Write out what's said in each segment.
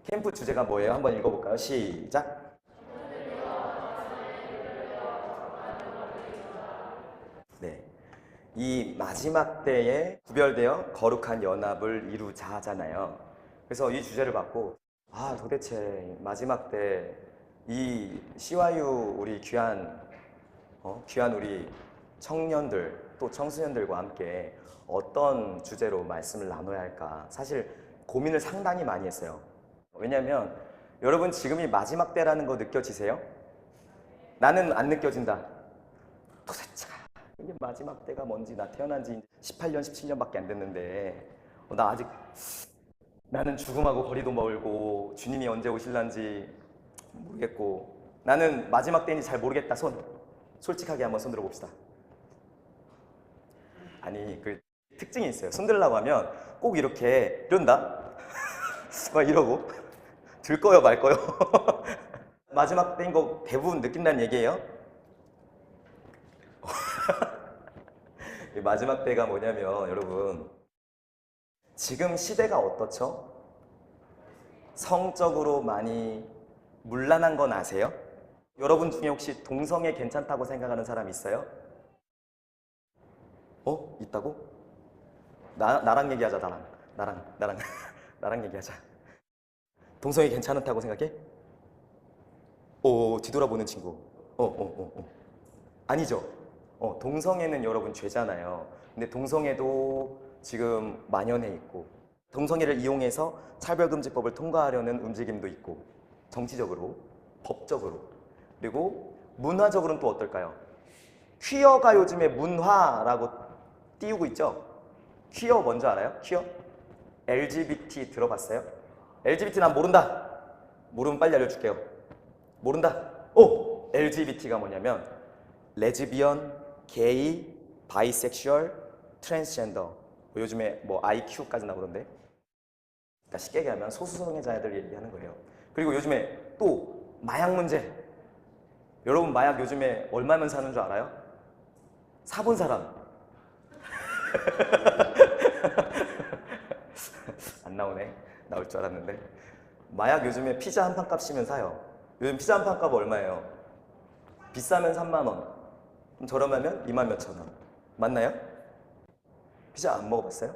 캠프 주제가 뭐예요? 한번 읽어볼까요? 시작. 네. 이 마지막 때에 구별되어 거룩한 연합을 이루자잖아요. 그래서 이 주제를 받고 도대체 마지막 때 이 CYU 우리 귀한 우리 청년들 또 청소년들과 함께 어떤 주제로 말씀을 나눠야 할까 사실 고민을 상당히 많이 했어요. 왜냐하면 여러분 지금이 마지막 때라는 거 느껴지세요? 나는 안 느껴진다. 도대체 이게 마지막 때가 뭔지 나 태어난 지 18년, 17년밖에 안 됐는데 나 아직 나는 죽음하고 거리도 멀고 주님이 언제 오실란지 모르겠고 나는 마지막 때인지 잘 모르겠다. 솔직하게 한번 손 들어봅시다. 아니 그 특징이 있어요. 손 들라고 하면 꼭 이렇게 이런다 막 이러고 들 거요 말 거요 마지막 때인 거 대부분 느낀다는 얘기예요. 마지막 때가 뭐냐면 여러분 지금 시대가 어떻죠? 성적으로 많이 문란한 건 아세요? 여러분 중에 혹시 동성애 괜찮다고 생각하는 사람 있어요? 있다고? 나랑 얘기하자. 나랑 나랑 얘기하자. 동성애 괜찮다고 생각해? 뒤돌아보는 친구. 아니죠. 동성애는 여러분 죄잖아요. 근데 동성애도 지금 만연해 있고 동성애를 이용해서 차별금지법을 통과하려는 움직임도 있고 정치적으로, 법적으로 그리고 문화적으로는 또 어떨까요? 퀴어가 요즘에 문화라고 띄우고 있죠? 퀴어 뭔지 알아요? 퀴어? LGBT 들어봤어요? LGBT 난 모른다. 모르면 빨리 알려줄게요. 모른다. LGBT가 뭐냐면 레즈비언, 게이, 바이섹슈얼, 트랜스젠더 요즘에 뭐 IQ까지 나오던데 그러니까 쉽게 얘기하면 소수성애자들 얘기하는 거예요. 그리고 요즘에 또 마약 문제 여러분 마약 요즘에 얼마면 사는 줄 알아요? 사본 사람 안 나오네. 나올 줄 알았는데 마약 요즘에 피자 한 판 값이면 사요. 요즘 피자 한 판 값 얼마예요? 비싸면 3만 원 그럼 저렴하면 2만 몇천 원 맞나요? 피자 안 먹어봤어요?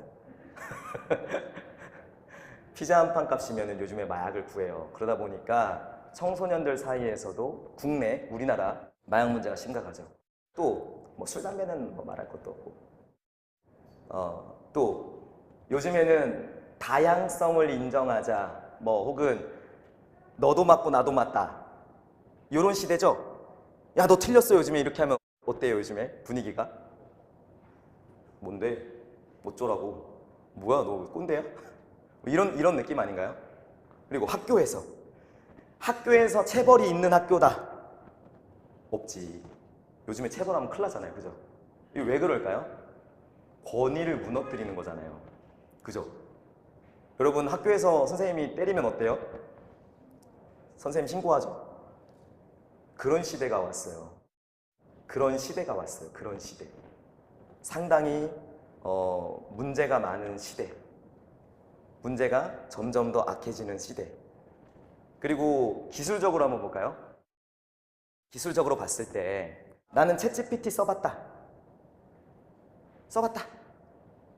피자 한 판 값이면 요즘에 마약을 구해요. 그러다 보니까 청소년들 사이에서도 국내, 우리나라 마약 문제가 심각하죠. 또 뭐 술, 담배는 뭐 말할 것도 없고 또 요즘에는 다양성을 인정하자 뭐 혹은 너도 맞고 나도 맞다 이런 시대죠. 야 너 틀렸어 요즘에 이렇게 하면 어때요 요즘에 분위기가? 뭔데? 어쩌라고? 뭐야 너 꼰대야? 이런 느낌 아닌가요? 그리고 학교에서 체벌이 있는 학교다 없지. 요즘에 체벌하면 큰일 나잖아요. 그죠? 이거 왜 그럴까요? 권위를 무너뜨리는 거잖아요. 그죠? 여러분 학교에서 선생님이 때리면 어때요? 선생님 신고하죠? 그런 시대가 왔어요. 그런 시대. 상당히 문제가 많은 시대. 문제가 점점 더 악해지는 시대. 그리고 기술적으로 한번 볼까요? 기술적으로 봤을 때 나는 챗GPT 써봤다.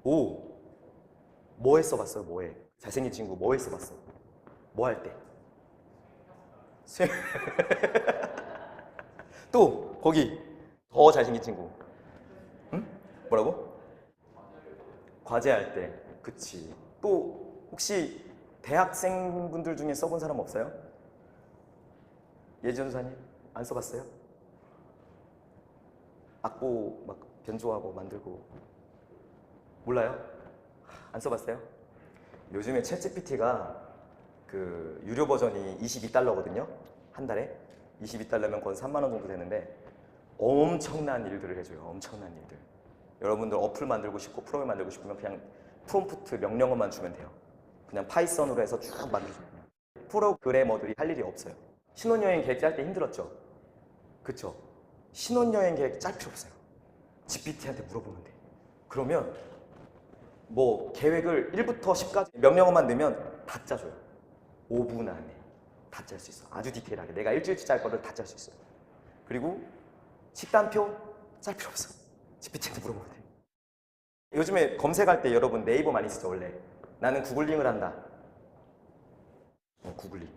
오, 뭐에 써봤어요? 뭐에? 잘생긴 친구 뭐에 써봤어? 뭐 할 때? 또 거기 더 잘생긴 친구. 응? 뭐라고? 과제할 때. 그치. 또 혹시 대학생분들 중에 써본 사람 없어요? 예전사님 안 써봤어요? 악보 막 변조하고 만들고 몰라요? 안 써봤어요? 요즘에 챗GPT가 그 유료 버전이 22달러거든요. 한 달에 22달러면 거의 3만 원 정도 되는데 엄청난 일들을 해줘요. 엄청난 일들. 여러분들 어플 만들고 싶고 프로그램 만들고 싶으면 그냥 프롬프트 명령어만 주면 돼요. 그냥 파이썬으로 해서 쭉 만들어줘요. 프로그래머들이 할 일이 없어요. 신혼여행 계획 짤 때 힘들었죠? 그쵸? 신혼여행 계획 짤 필요 없어요. GPT한테 물어보면 돼. 그러면 뭐 계획을 1부터 10까지 명령어만 넣으면 다 짜줘요. 5분 안에 다 짤 수 있어. 아주 디테일하게. 내가 일주일치 짤 거를 다 짤 수 있어. 그리고 식단표 짤 필요 없어. GPT한테 물어보면 돼. 요즘에 검색할 때 여러분 네이버 많이 쓰죠, 원래. 나는 구글링을 한다. 구글링.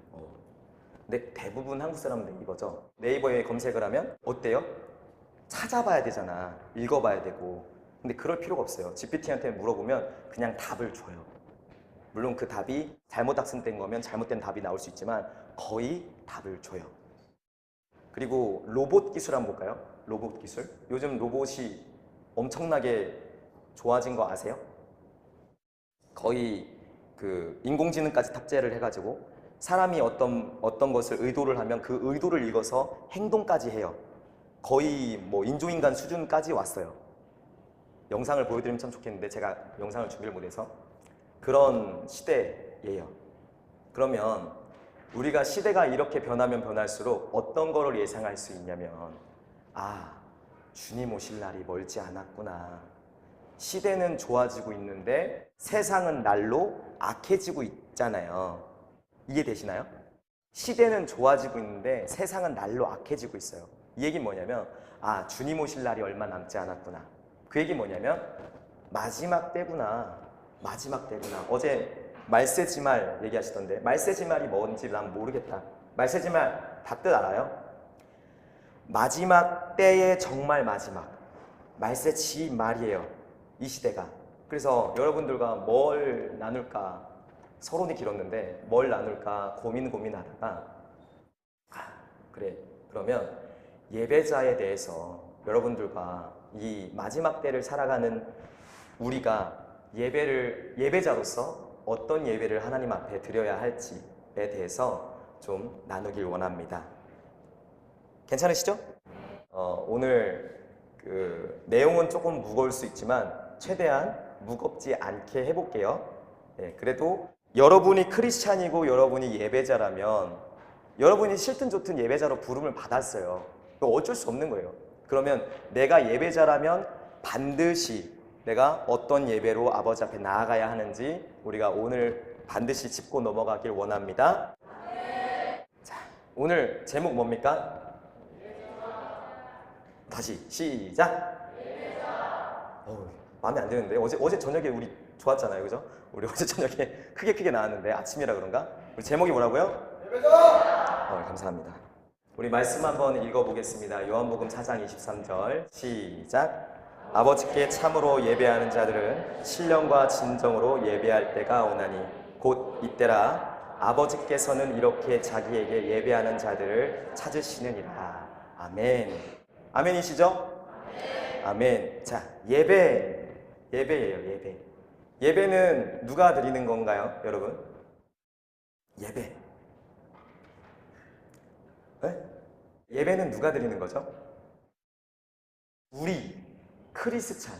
근데 대부분 한국 사람은 네이버죠. 네이버에 검색을 하면 어때요? 찾아봐야 되잖아. 읽어봐야 되고. 근데 그럴 필요가 없어요. GPT한테 물어보면 그냥 답을 줘요. 물론 그 답이 잘못 학습된 거면 잘못된 답이 나올 수 있지만 거의 답을 줘요. 그리고 로봇 기술 한번 볼까요? 로봇 기술. 요즘 로봇이 엄청나게 좋아진 거 아세요? 거의 그 인공지능까지 탑재를 해가지고 사람이 어떤 것을 의도를 하면 그 의도를 읽어서 행동까지 해요. 거의 뭐 인조인간 수준까지 왔어요. 영상을 보여드리면 참 좋겠는데 제가 영상을 준비를 못해서 그런 시대예요. 그러면 우리가 시대가 이렇게 변하면 변할수록 어떤 거를 예상할 수 있냐면 주님 오실 날이 멀지 않았구나. 시대는 좋아지고 있는데 세상은 날로 악해지고 있잖아요. 이해되시나요? 시대는 좋아지고 있는데 세상은 날로 악해지고 있어요. 이 얘기는 뭐냐면 주님 오실 날이 얼마 남지 않았구나. 그 얘기 뭐냐면 마지막 때구나. 마지막 때구나. 어제 말세지말 얘기하시던데 말세지말이 뭔지 난 모르겠다. 말세지말 다 뜻 알아요? 마지막 때의 정말 마지막. 말세지말이에요. 이 시대가. 그래서 여러분들과 뭘 나눌까 서론이 길었는데 뭘 나눌까 고민하다가 그래 그러면 예배자에 대해서 여러분들과 이 마지막 때를 살아가는 우리가 예배자로서 어떤 예배를 하나님 앞에 드려야 할지에 대해서 좀 나누길 원합니다. 괜찮으시죠? 오늘 그 내용은 조금 무거울 수 있지만 최대한 무겁지 않게 해볼게요. 그래도 여러분이 크리스찬이고 여러분이 예배자라면 여러분이 싫든 좋든 예배자로 부름을 받았어요. 어쩔 수 없는 거예요. 그러면 내가 예배자라면 반드시 내가 어떤 예배로 아버지 앞에 나아가야 하는지 우리가 오늘 반드시 짚고 넘어가길 원합니다. 자, 오늘 제목 뭡니까? 다시 시작. 마음에 안 드는데 어제 저녁에 우리 좋았잖아요, 그죠? 우리 어제 저녁에 크게 나왔는데 아침이라 그런가? 우리 제목이 뭐라고요? 감사합니다. 우리 말씀 한번 읽어보겠습니다. 요한복음 4장 23절 시작. 아버지께 참으로 예배하는 자들은 신령과 진정으로 예배할 때가 오나니 곧 이때라. 아버지께서는 이렇게 자기에게 예배하는 자들을 찾으시느니라. 아멘. 아멘이시죠? 아멘. 자, 예배예요. 예배. 예배는 누가 드리는 건가요, 여러분? 예배. 네? 예배는 누가 드리는 거죠? 우리 크리스찬.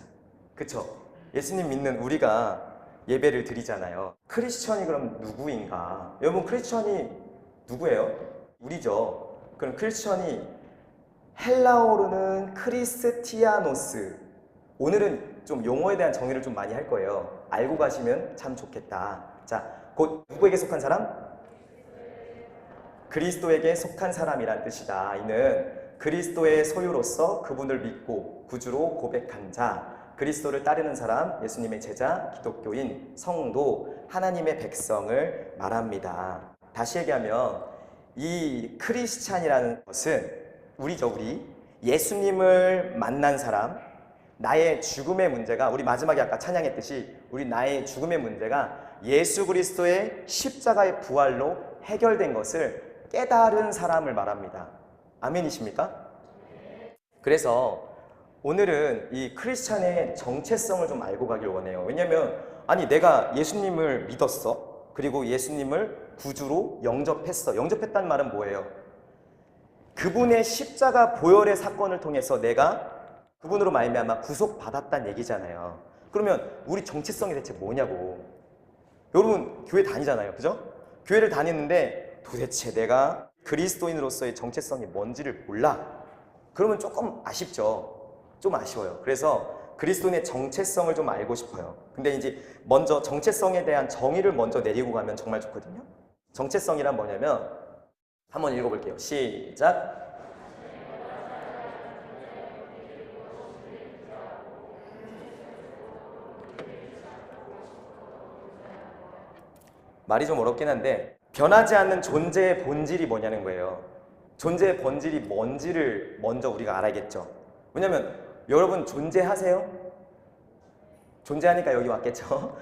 그쵸? 예수님 믿는 우리가 예배를 드리잖아요. 크리스천이 그럼 누구인가? 여러분, 크리스천이 누구예요? 우리죠. 그럼 크리스천이 헬라어로는 크리스티아노스. 오늘은 좀 용어에 대한 정의를 좀 많이 할 거예요. 알고 가시면 참 좋겠다. 자, 곧 누구에게 속한 사람? 그리스도에게 속한 사람이란 뜻이다. 이는 그리스도의 소유로서 그분을 믿고 구주로 고백한 자, 그리스도를 따르는 사람, 예수님의 제자, 기독교인, 성도, 하나님의 백성을 말합니다. 다시 얘기하면 이 크리스찬이라는 것은 우리죠, 우리. 예수님을 만난 사람, 나의 죽음의 문제가, 우리 마지막에 아까 찬양했듯이 우리 나의 죽음의 문제가 예수 그리스도의 십자가의 부활로 해결된 것을 깨달은 사람을 말합니다. 아멘이십니까? 그래서 오늘은 이 크리스찬의 정체성을 좀 알고 가길 원해요. 왜냐면 내가 예수님을 믿었어. 그리고 예수님을 구주로 영접했어. 영접했다는 말은 뭐예요? 그분의 십자가 보혈의 사건을 통해서 내가 그분으로 말미암아 구속받았다는 얘기잖아요. 그러면 우리 정체성이 대체 뭐냐고. 여러분 교회 다니잖아요, 그죠? 교회를 다니는데 도대체 내가 그리스도인으로서의 정체성이 뭔지를 몰라. 그러면 조금 아쉽죠. 좀 아쉬워요. 그래서 그리스도인의 정체성을 좀 알고 싶어요. 근데 이제 먼저 정체성에 대한 정의를 먼저 내리고 가면 정말 좋거든요. 정체성이란 뭐냐면 한번 읽어볼게요. 시작. 말이 좀 어렵긴 한데 변하지 않는 존재의 본질이 뭐냐는 거예요. 존재의 본질이 뭔지를 먼저 우리가 알아야겠죠. 왜냐면 여러분 존재하세요? 존재하니까 여기 왔겠죠.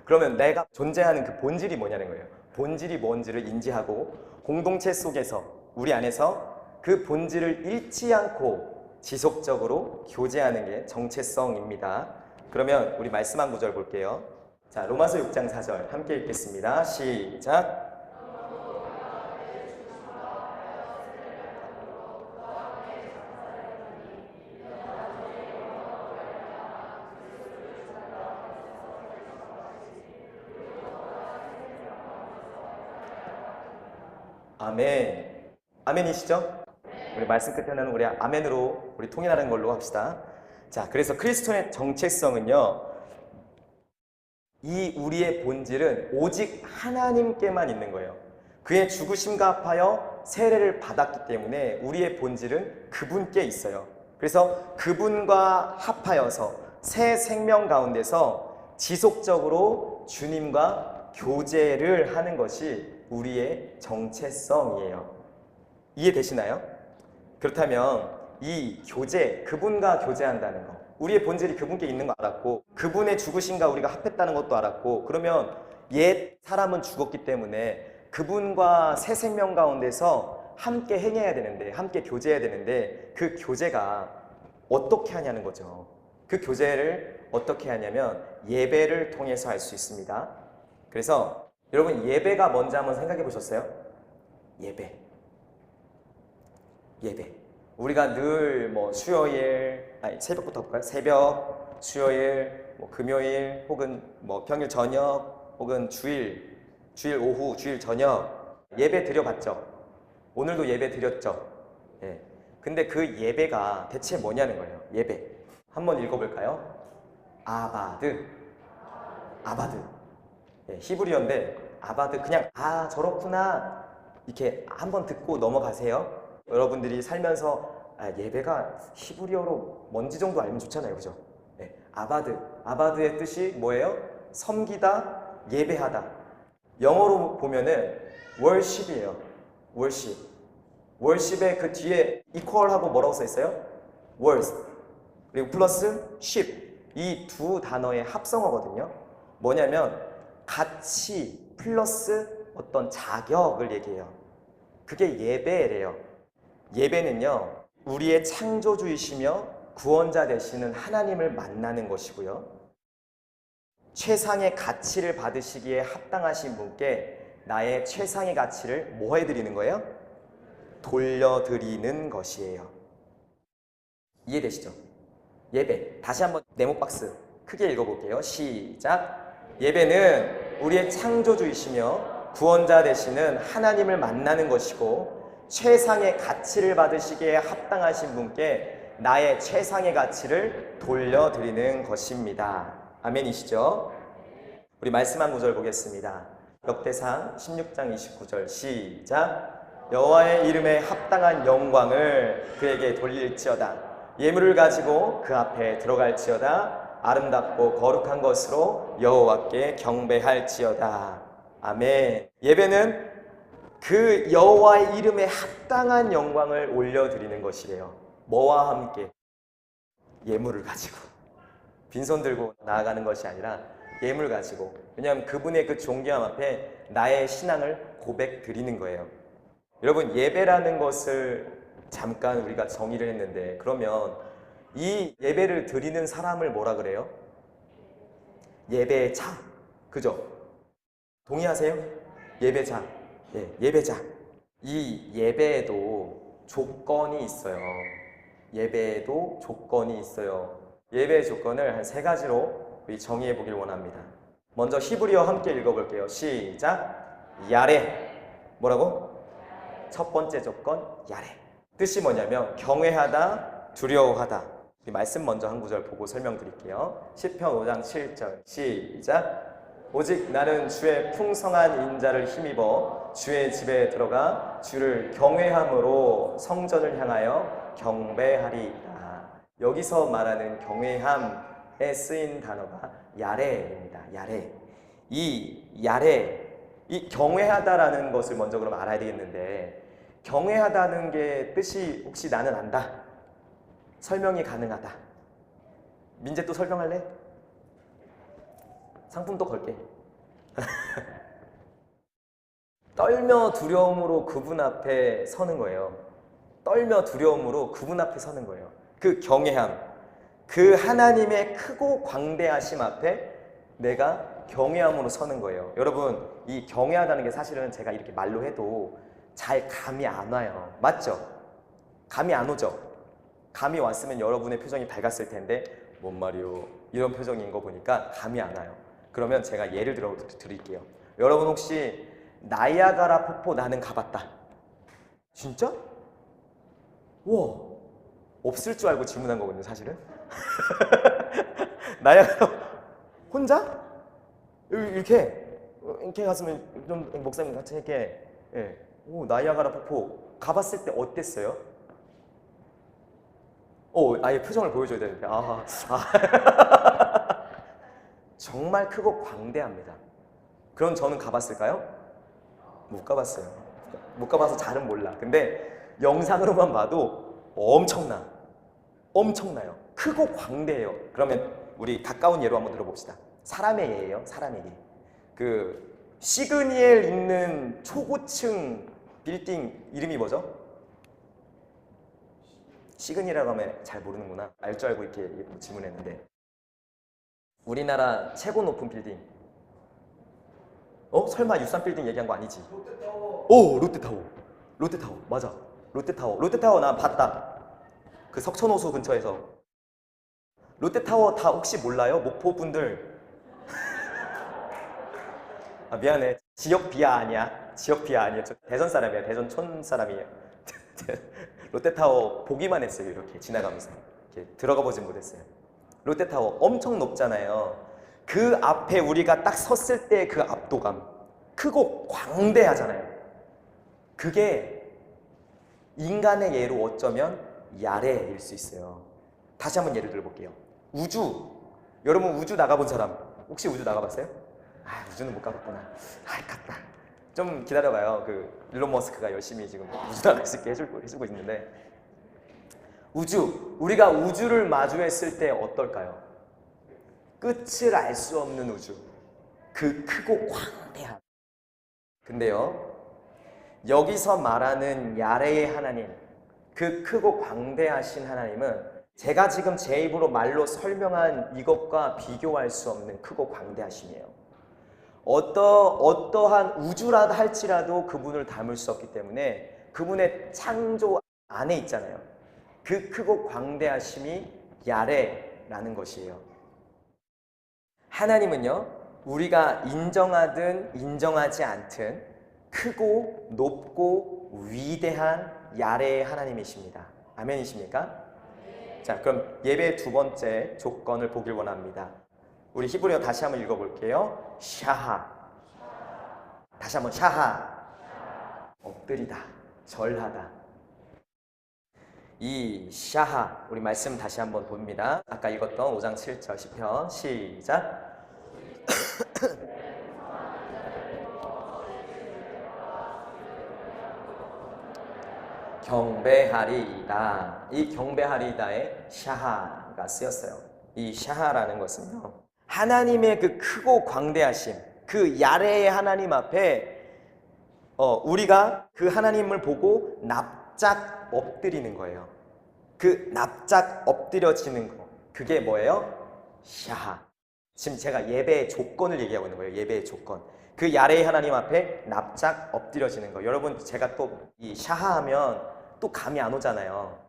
그러면 내가 존재하는 그 본질이 뭐냐는 거예요. 본질이 뭔지를 인지하고 공동체 속에서 우리 안에서 그 본질을 잃지 않고 지속적으로 교제하는 게 정체성입니다. 그러면 우리 말씀 한 구절 볼게요. 자, 로마서 6장 4절 함께 읽겠습니다. 시작. 아멘. 아멘이시죠? 우리 말씀 끝에는 우리 아멘으로 우리 통일하는 걸로 합시다. 자, 그래서 그리스도의 정체성은요, 이 우리의 본질은 오직 하나님께만 있는 거예요. 그의 죽으심과 합하여 세례를 받았기 때문에 우리의 본질은 그분께 있어요. 그래서 그분과 합하여서 새 생명 가운데서 지속적으로 주님과 교제를 하는 것이 우리의 정체성이에요. 이해되시나요? 그렇다면 이 교제, 그분과 교제한다는 거, 우리의 본질이 그분께 있는 거 알았고 그분의 죽으심과 우리가 합했다는 것도 알았고, 그러면 옛 사람은 죽었기 때문에 그분과 새 생명 가운데서 함께 행해야 되는데, 함께 교제해야 되는데 그 교제가 어떻게 하냐는 거죠. 그 교제를 어떻게 하냐면 예배를 통해서 할 수 있습니다. 그래서 여러분 예배가 뭔지 한번 생각해 보셨어요? 예배. 우리가 늘 뭐 수요일, 새벽부터 볼까요? 새벽, 수요일, 뭐 금요일, 혹은 뭐 평일 저녁, 혹은 주일 오후, 주일 저녁 예배 드려봤죠? 오늘도 예배 드렸죠? 예. 근데 그 예배가 대체 뭐냐는 거예요. 예배. 한번 읽어볼까요? 아바드. 예, 히브리어인데 아바드, 그냥 저렇구나 이렇게 한번 듣고 넘어가세요. 여러분들이 살면서 예배가 히브리어로 뭔지 정도 알면 좋잖아요, 그죠? 네, 아바드의 뜻이 뭐예요? 섬기다, 예배하다. 영어로 보면은 worship이에요. worship의 그 뒤에 equal하고 뭐라고 써 있어요? words. 그리고 플러스 ship. 이 두 단어의 합성어거든요. 뭐냐면 가치 플러스 어떤 자격을 얘기해요. 그게 예배래요. 예배는요, 우리의 창조주이시며 구원자 되시는 하나님을 만나는 것이고요, 최상의 가치를 받으시기에 합당하신 분께 나의 최상의 가치를 뭐 해드리는 거예요? 돌려드리는 것이에요. 이해되시죠? 예배. 다시 한번 네모 박스 크게 읽어볼게요. 시작. 예배는 우리의 창조주이시며 구원자 되시는 하나님을 만나는 것이고, 최상의 가치를 받으시기에 합당하신 분께 나의 최상의 가치를 돌려드리는 것입니다. 아멘이시죠? 우리 말씀 한 구절 보겠습니다. 역대상 16장 29절 시작. 여호와의 이름에 합당한 영광을 그에게 돌릴지어다. 예물을 가지고 그 앞에 들어갈지어다. 아름답고 거룩한 것으로 여호와께 경배할지어다. 아멘. 예배는 그 여호와의 이름에 합당한 영광을 올려드리는 것이래요. 뭐와 함께? 예물을 가지고. 빈손 들고 나아가는 것이 아니라 예물 가지고. 왜냐하면 그분의 그 존귀함 앞에 나의 신앙을 고백 드리는 거예요. 여러분, 예배라는 것을 잠깐 우리가 정의를 했는데, 그러면 이 예배를 드리는 사람을 뭐라 그래요? 예배자. 그죠? 동의하세요? 예배자. 예, 예배자. 이 예배에도 조건이 있어요. 예배에도 조건이 있어요. 예배의 조건을 한 3가지로 우리 정의해 보길 원합니다. 먼저 히브리어 함께 읽어볼게요. 시작. 야레. 뭐라고? 첫 번째 조건 야레. 뜻이 뭐냐면 경외하다, 두려워하다. 우리 말씀 먼저 한 구절 보고 설명드릴게요. 시편 5장 7절 시작. 오직 나는 주의 풍성한 인자를 힘입어 주의 집에 들어가 주를 경외함으로 성전을 향하여 경배하리이다. 여기서 말하는 경외함에 쓰인 단어가 야레입니다. 야레. 이 야레, 이 경외하다라는 것을 먼저 그럼 알아야 되겠는데, 경외하다는 게 뜻이 혹시 나는 안다? 설명이 가능하다. 민재 또 설명할래? 상품 또 걸게. 떨며 두려움으로 그분 앞에 서는 거예요. 떨며 두려움으로 그분 앞에 서는 거예요. 그 경외함, 그 하나님의 크고 광대하심 앞에 내가 경외함으로 서는 거예요. 여러분, 이 경외하다는 게 사실은 제가 이렇게 말로 해도 잘 감이 안 와요. 맞죠? 감이 안 오죠? 감이 왔으면 여러분의 표정이 밝았을 텐데 뭔 말이요? 이런 표정인 거 보니까 감이 안 와요. 그러면 제가 예를 들어 드릴게요. 여러분 혹시 나이아가라 폭포 나는 가봤다. 진짜? 우와, 없을 줄 알고 질문한 거거든요, 사실은. 나이아가라 혼자? 이렇게 갔으면 좀 목사님 같이 이렇게, 예. 오, 나이아가라 폭포 가봤을 때 어땠어요? 아예 표정을 보여줘야 되는데. 정말 크고 광대합니다. 그럼 저는 가봤을까요? 못 가봤어요. 못 가봐서 잘은 몰라. 근데 영상으로만 봐도 엄청나요. 크고 광대해요. 그러면 우리 가까운 예로 한번 들어봅시다. 사람의 예예요. 사람의 예. 그 시그니엘 있는 초고층 빌딩 이름이 뭐죠? 시그니라고 하면 잘 모르는구나. 알 줄 알고 이렇게 질문했는데, 우리나라 최고 높은 빌딩. 설마 63빌딩 얘기한 거 아니지? 롯데타워. 롯데타워. 맞아. 롯데타워 나 봤다. 그 석촌호수 근처에서. 롯데타워 다 혹시 몰라요? 목포 분들. 미안해. 지역 비하 아니야. 저 대전 사람이야. 대전촌 사람이에요. 롯데타워 보기만 했어요. 이렇게 지나가면서. 이렇게 들어가 보진 못했어요. 롯데타워 엄청 높잖아요. 그 앞에 우리가 딱 섰을 때 그 압도감, 크고 광대하잖아요. 그게 인간의 예로 어쩌면 야레일 수 있어요. 다시 한번 예를 들어볼게요. 우주. 여러분 우주 나가본 사람 혹시 우주 나가봤어요? 우주는 못 가봤구나. 아깝다. 좀 기다려봐요. 그 일론 머스크가 열심히 지금 우주 나갈 수 있게 해주고 있는데, 우리가 우주를 마주했을 때 어떨까요? 끝을 알 수 없는 우주, 그 크고 광대함. 근데요, 여기서 말하는 야레의 하나님, 그 크고 광대하신 하나님은 제가 지금 제 입으로 말로 설명한 이것과 비교할 수 없는 크고 광대하심이에요. 어떠한 우주라 할지라도 그분을 닮을 수 없기 때문에 그분의 창조 안에 있잖아요. 그 크고 광대하심이 야레라는 것이에요. 하나님은요, 우리가 인정하든 인정하지 않든 크고 높고 위대한 야레의 하나님이십니다. 아멘이십니까? 자, 그럼 예배 두 번째 조건을 보길 원합니다. 우리 히브리어 다시 한번 읽어볼게요. 샤하. 다시 한번 샤하. 엎드리다, 절하다. 이 샤하, 우리 말씀 다시 한번 봅니다. 아까 읽었던 5장 7절 시편 시작. 경배하리이다. 이 경배하리이다에 샤하가 쓰였어요. 이 샤하라는 것은요, 하나님의 그 크고 광대하심, 그 야레의 하나님 앞에 우리가 그 하나님을 보고 납작 엎드리는 거예요. 그 납작 엎드려지는 거, 그게 뭐예요? 샤하. 지금 제가 예배의 조건을 얘기하고 있는 거예요. 예배의 조건. 그 야레의 하나님 앞에 납작 엎드려지는 거. 여러분, 제가 또 이 샤하하면 또 감이 안 오잖아요.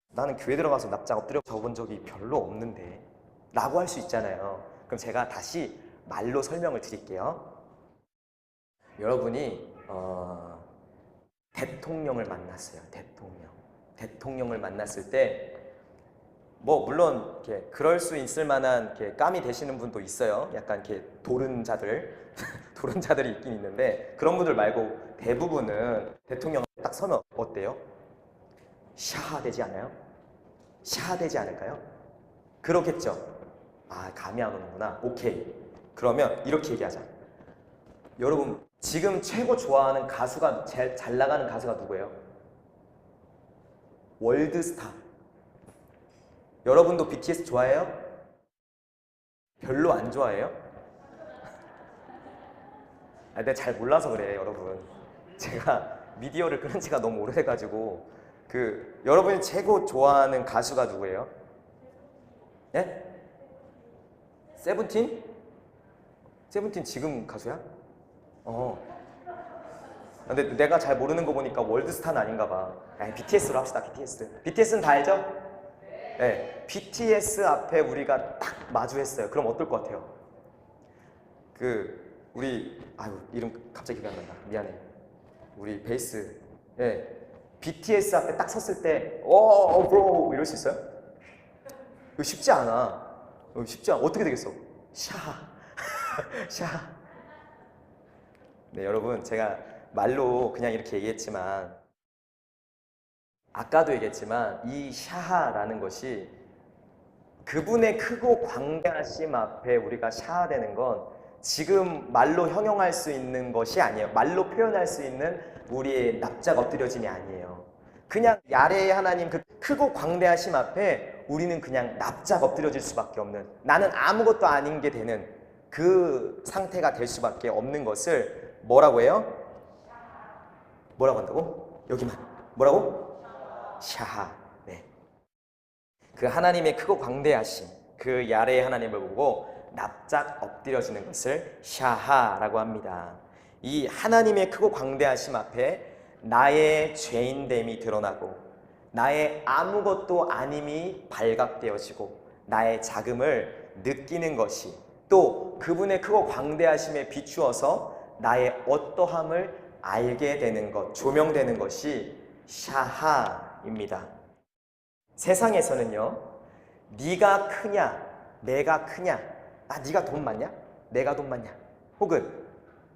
나는 교회 들어가서 납작 엎드려 적은 적이 별로 없는데 라고 할 수 있잖아요. 그럼 제가 다시 말로 설명을 드릴게요. 여러분이 대통령을 만났어요. 대통령을 만났을 때 뭐 물론 이렇게 그럴 수 있을 만한 이렇게 감이 되시는 분도 있어요. 약간 이렇게 도른자들 도른자들이 있긴 있는데 그런 분들 말고 대부분은 대통령 딱 서면 어때요? 샤하 되지 않아요? 샤하 되지 않을까요? 그렇겠죠. 아, 감이 안 오는구나. 오케이. 그러면 이렇게 얘기하자. 여러분 지금 최고 좋아하는 가수가 제일 잘 나가는 가수가 누구예요? 월드스타. 여러분도 BTS 좋아해요? 별로 안 좋아해요? 아, 내가 잘 몰라서 그래, 여러분. 제가 미디어를 끊은 지가 너무 오래돼가지고 여러분이 최고 좋아하는 가수가 누구예요? 예? 세븐틴? 세븐틴 지금 가수야? 근데 내가 잘 모르는 거 보니까 월드스타는 아닌가 봐. BTS로 합시다, BTS. BTS는 다 알죠? 네. BTS 앞에 우리가 딱 마주했어요. 그럼 어떨 것 같아요? 이름 갑자기 기억 안 난다. 미안해. 우리 베이스. 네. BTS 앞에 딱 섰을 때, 브로! 이럴 수 있어요? 이거 쉽지 않아. 쉽지 않아. 어떻게 되겠어? 샤. 샤. 네, 여러분, 제가 말로 그냥 이렇게 얘기했지만, 아까도 얘기했지만, 이 샤하라는 것이 그분의 크고 광대하심 앞에 우리가 샤하되는 건 지금 말로 형용할 수 있는 것이 아니에요. 말로 표현할 수 있는 우리의 납작 엎드려짐이 아니에요. 그냥 야레의 하나님 그 크고 광대하심 앞에 우리는 그냥 납작 엎드려질 수밖에 없는, 나는 아무것도 아닌 게 되는 그 상태가 될 수밖에 없는 것을 뭐라고 해요? 뭐라고 한다고? 여기만. 뭐라고? 샤하. 네. 그 하나님의 크고 광대하심, 그 야레의 하나님을 보고 납작 엎드려지는 것을 샤하라고 합니다. 이 하나님의 크고 광대하심 앞에 나의 죄인됨이 드러나고 나의 아무것도 아님이 발각되어지고 나의 작음을 느끼는 것이, 또 그분의 크고 광대하심에 비추어서 나의 어떠함을 알게 되는 것, 조명되는 것이 샤하입니다. 세상에서는요, 네가 크냐 내가 크냐, 네가 돈 많냐 내가 돈 많냐, 혹은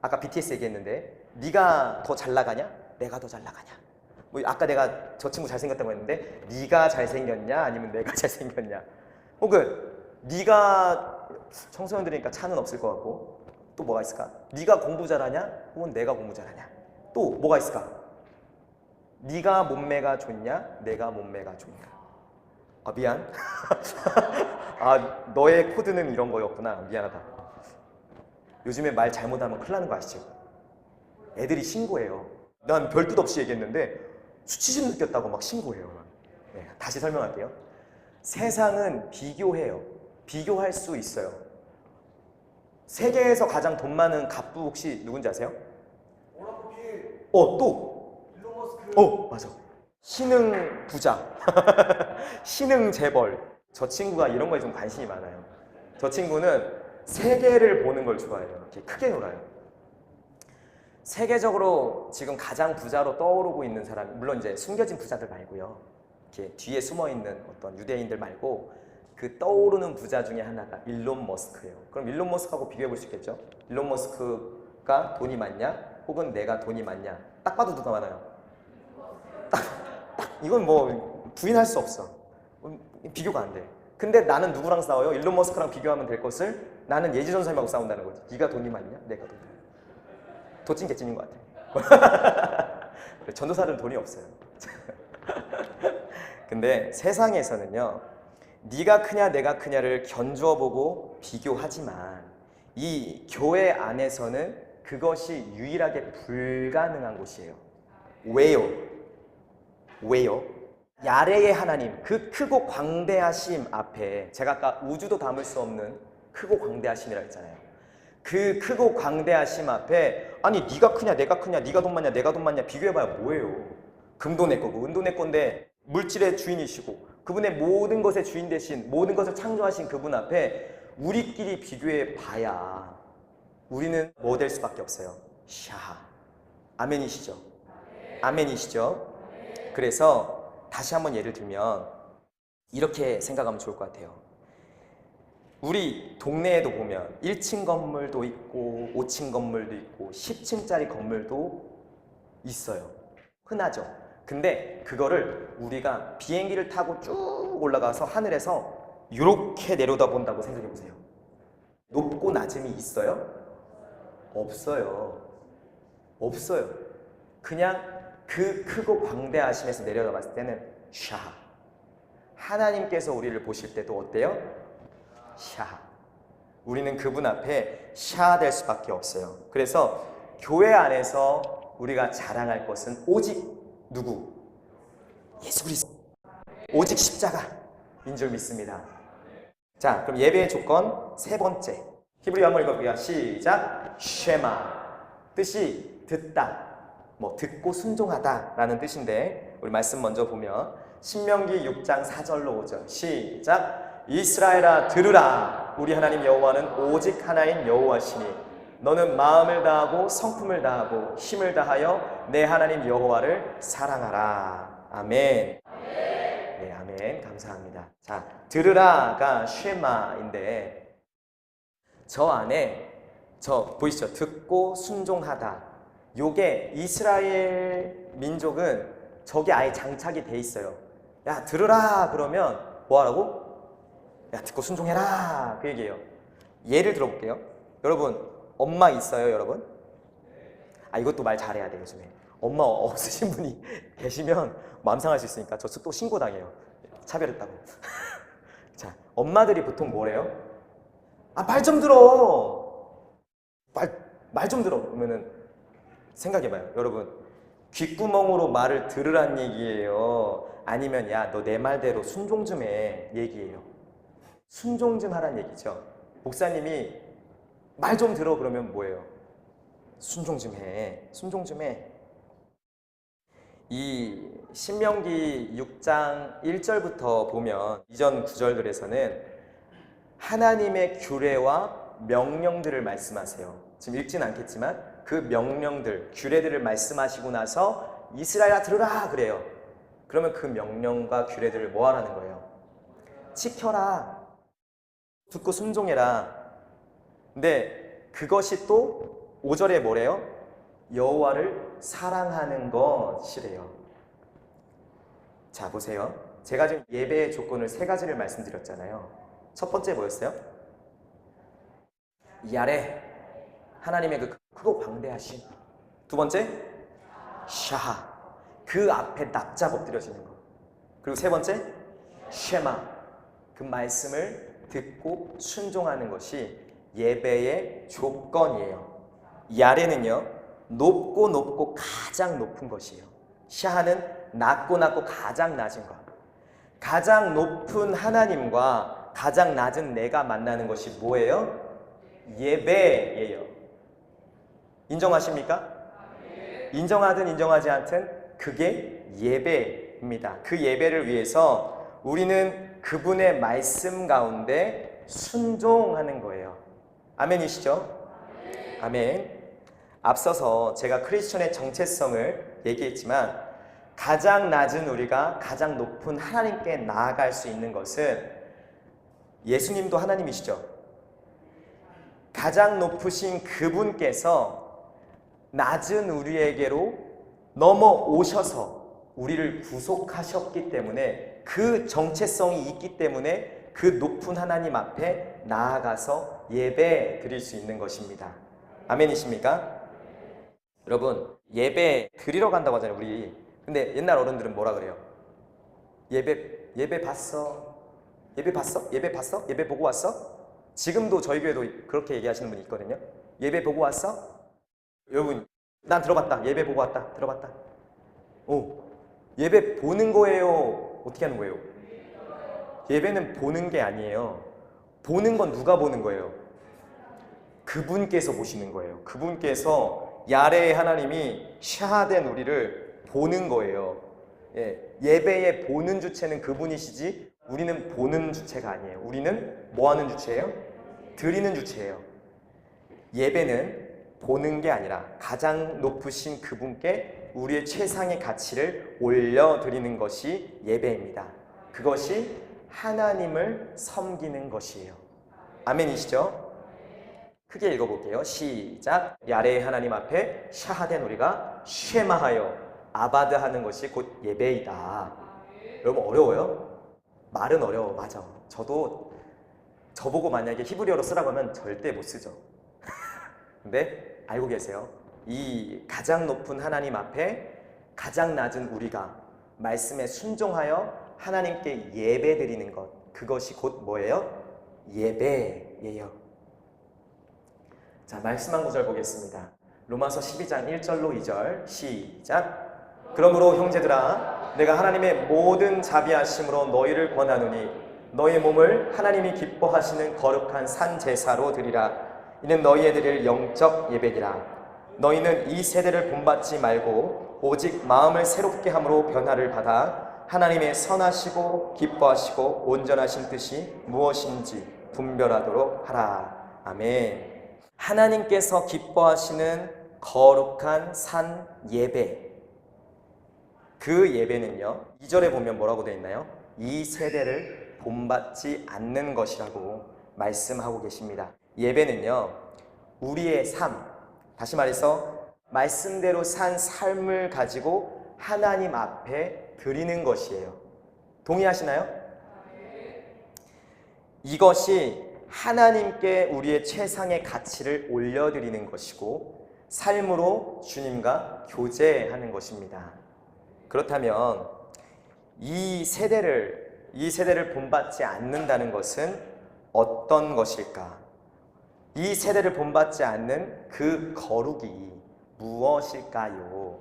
아까 BTS 얘기했는데 네가 더 잘 나가냐 내가 더 잘 나가냐, 뭐 아까 내가 저 친구 잘생겼다고 했는데 네가 잘생겼냐 아니면 내가 잘생겼냐, 혹은 네가 청소년들이니까 차는 없을 것 같고, 또 뭐가 있을까? 네가 공부 잘하냐 혹은 내가 공부 잘하냐, 또 뭐가 있을까? 네가 몸매가 좋냐 내가 몸매가 좋냐. 미안. 너의 코드는 이런 거였구나. 미안하다. 요즘에 말 잘못하면 큰일 나는 거 아시죠? 애들이 신고해요. 난 별 뜻 없이 얘기했는데 수치심 느꼈다고 막 신고해요. 네, 다시 설명할게요. 세상은 비교해요. 비교할 수 있어요. 세계에서 가장 돈 많은 갑부 혹시 누군지 아세요? 또! 일론 머스크. 맞아. 신흥 부자. 신흥 재벌. 저 친구가 이런 거에 좀 관심이 많아요. 저 친구는 세계를 보는 걸 좋아해요. 이렇게 크게 놀아요. 세계적으로 지금 가장 부자로 떠오르고 있는 사람, 물론 이제 숨겨진 부자들 말고요. 이렇게 뒤에 숨어 있는 어떤 유대인들 말고 그 떠오르는 부자 중에 하나가 일론 머스크예요. 그럼 일론 머스크하고 비교해 볼 수 있겠죠? 일론 머스크가 돈이 많냐? 혹은 내가 돈이 많냐? 딱 봐도 누가 많아요? 이건 뭐 부인할 수 없어. 비교가 안 돼. 근데 나는 누구랑 싸워요? 일론 머스크랑 비교하면 될 것을 나는 예지전선임하고 싸운다는 거지. 네가 돈이 많냐? 내가 돈이 많냐? 도찐 개찐인 것 같아. 전도사들은 돈이 없어요. 근데 세상에서는요, 네가 크냐 내가 크냐를 견주어 보고 비교하지만 이 교회 안에서는 그것이 유일하게 불가능한 곳이에요. 왜요? 왜요? 야레의 하나님, 그 크고 광대하심 앞에, 제가 아까 우주도 담을 수 없는 크고 광대하심이라 했잖아요. 그 크고 광대하심 앞에 네가 크냐 내가 크냐, 네가 돈 많냐 내가 돈 많냐 비교해봐야 뭐예요? 금도 내 거고 은도 내 건데 물질의 주인이시고 그분의 모든 것의 주인 대신 모든 것을 창조하신 그분 앞에 우리끼리 비교해 봐야 우리는 뭐 될 수밖에 없어요? 샤하. 아멘이시죠? 아멘이시죠? 그래서 다시 한번 예를 들면 이렇게 생각하면 좋을 것 같아요. 우리 동네에도 보면 1층 건물도 있고 5층 건물도 있고 10층짜리 건물도 있어요. 흔하죠. 근데 그거를 우리가 비행기를 타고 쭉 올라가서 하늘에서 이렇게 내려다본다고 생각해 보세요. 높고 낮음이 있어요? 없어요. 없어요. 그냥 그 크고 광대하심에서 내려다봤을 때는 샤. 하나님께서 우리를 보실 때도 어때요? 샤. 우리는 그분 앞에 샤 될 수밖에 없어요. 그래서 교회 안에서 우리가 자랑할 것은 오직 누구? 예수 그리스도. 오직 십자가인 줄 믿습니다. 자, 그럼 예배의 조건 세 번째. 히브리 한번 읽어볼게요. 시작. 쉐마. 뜻이 듣다. 듣고 순종하다 라는 뜻인데, 우리 말씀 먼저 보면 신명기 6장 4절로 5절. 시작. 이스라엘아 들으라. 우리 하나님 여호와는 오직 하나인 여호와시니 너는 마음을 다하고 성품을 다하고 힘을 다하여 내 하나님 여호와를 사랑하라. 아멘. 네, 아멘. 감사합니다. 자, 들으라가 쉐마인데, 저 안에 보이시죠? 듣고 순종하다. 요게 이스라엘 민족은 저게 아예 장착이 돼 있어요. 야, 들으라 그러면 뭐 하라고? 야, 듣고 순종해라 그 얘기예요. 예를 들어볼게요. 여러분 엄마 있어요, 여러분? 이것도 말 잘해야 돼요. 요즘에 엄마 없으신 분이 계시면 마음 상할 수 있으니까 저 또 신고당해요. 차별했다고. 자, 엄마들이 보통 뭐래요? 말 좀 들어. 말 좀 들어. 그러면은 생각해봐요. 여러분, 귓구멍으로 말을 들으란 얘기예요? 아니면 야, 너 내 말대로 순종 좀 해 얘기예요? 순종 좀 하란 얘기죠. 목사님이 말 좀 들어 그러면 뭐예요? 순종 좀 해. 순종 좀 해. 이 신명기 6장 1절부터 보면 이전 구절들에서는 하나님의 규례와 명령들을 말씀하세요. 지금 읽진 않겠지만 그 명령들, 규례들을 말씀하시고 나서 이스라엘아 들으라 그래요. 그러면 그 명령과 규례들을 뭐 하라는 거예요? 지켜라. 듣고 순종해라. 근데 그것이 또 5절에 뭐래요? 여호와를 사랑하는 것이래요. 자, 보세요. 제가 지금 예배의 조건을 세 가지를 말씀드렸잖아요. 첫 번째 뭐였어요? 이 아래 하나님의 그 크고 광대하신. 두 번째 샤하, 그 앞에 납작 엎드려지는 것. 그리고 세 번째 쉐마, 그 말씀을 듣고 순종하는 것이 예배의 조건이에요. 이 아래는요, 높고 높고 가장 높은 것이에요. 샤하는 낮고 낮고 가장 낮은 것. 가장 높은 하나님과 가장 낮은 내가 만나는 것이 뭐예요? 예배예요. 인정하십니까? 인정하든 인정하지 않든 그게 예배입니다. 그 예배를 위해서 우리는 그분의 말씀 가운데 순종하는 거예요. 아멘이시죠? 아멘. 앞서서 제가 크리스천의 정체성을 얘기했지만 가장 낮은 우리가 가장 높은 하나님께 나아갈 수 있는 것은, 예수님도 하나님이시죠? 가장 높으신 그분께서 낮은 우리에게로 넘어오셔서 우리를 구속하셨기 때문에, 그 정체성이 있기 때문에 그 높은 하나님 앞에 나아가서 예배 드릴 수 있는 것입니다. 아멘이십니까? 여러분, 예배 드리러 간다고 하잖아요, 우리. 근데 옛날 어른들은 뭐라 그래요? 예배 봤어? 예배 봤어? 예배 봤어? 예배 보고 왔어? 지금도 저희 교회도 그렇게 얘기하시는 분이 있거든요. 예배 보고 왔어? 여러분, 난 들어봤다. 예배 보고 왔다. 들어봤다. 예배 보는 거예요? 어떻게 하는 거예요? 예배는 보는 게 아니에요. 보는 건 누가 보는 거예요? 그분께서 보시는 거예요. 그분께서 야레의 하나님이 샤하된 우리를 보는 거예요. 예배의 보는 주체는 그분이시지 우리는 보는 주체가 아니에요. 우리는 뭐 하는 주체예요? 드리는 주체예요. 예배는 보는 게 아니라 가장 높으신 그분께 우리의 최상의 가치를 올려드리는 것이 예배입니다. 그것이 하나님을 섬기는 것이에요. 아멘이시죠? 크게 읽어볼게요. 시작. 야레의 하나님 앞에 샤하된 우리가 쉐마하여 아바드 하는 것이 곧 예배이다. 여러분 어려워요? 말은 어려워. 맞아. 저도 저보고 만약에 히브리어로 쓰라고 하면 절대 못 쓰죠. 근데 알고 계세요? 이 가장 높은 하나님 앞에 가장 낮은 우리가 말씀에 순종하여 하나님께 예배 드리는 것, 그것이 곧 뭐예요? 예배예요. 자, 말씀 한 구절 보겠습니다. 로마서 12장 1절로 2절 시작. 그러므로 형제들아 내가 하나님의 모든 자비하심으로 너희를 권하노니 너희 몸을 하나님이 기뻐하시는 거룩한 산 제사로 드리라. 이는 너희의 드릴 영적 예배니라. 너희는 이 세대를 본받지 말고 오직 마음을 새롭게 함으로 변화를 받아 하나님의 선하시고 기뻐하시고 온전하신 뜻이 무엇인지 분별하도록 하라. 아멘. 하나님께서 기뻐하시는 거룩한 산 예배, 그 예배는요 2절에 보면 뭐라고 되어 있나요? 이 세대를 본받지 않는 것이라고 말씀하고 계십니다. 예배는요 우리의 삶, 다시 말해서 말씀대로 산 삶을 가지고 하나님 앞에 드리는 것이에요. 동의하시나요? 이것이 하나님께 우리의 최상의 가치를 올려드리는 것이고 삶으로 주님과 교제하는 것입니다. 그렇다면 이 세대를 본받지 않는다는 것은 어떤 것일까? 이 세대를 본받지 않는 그 거룩이 무엇일까요?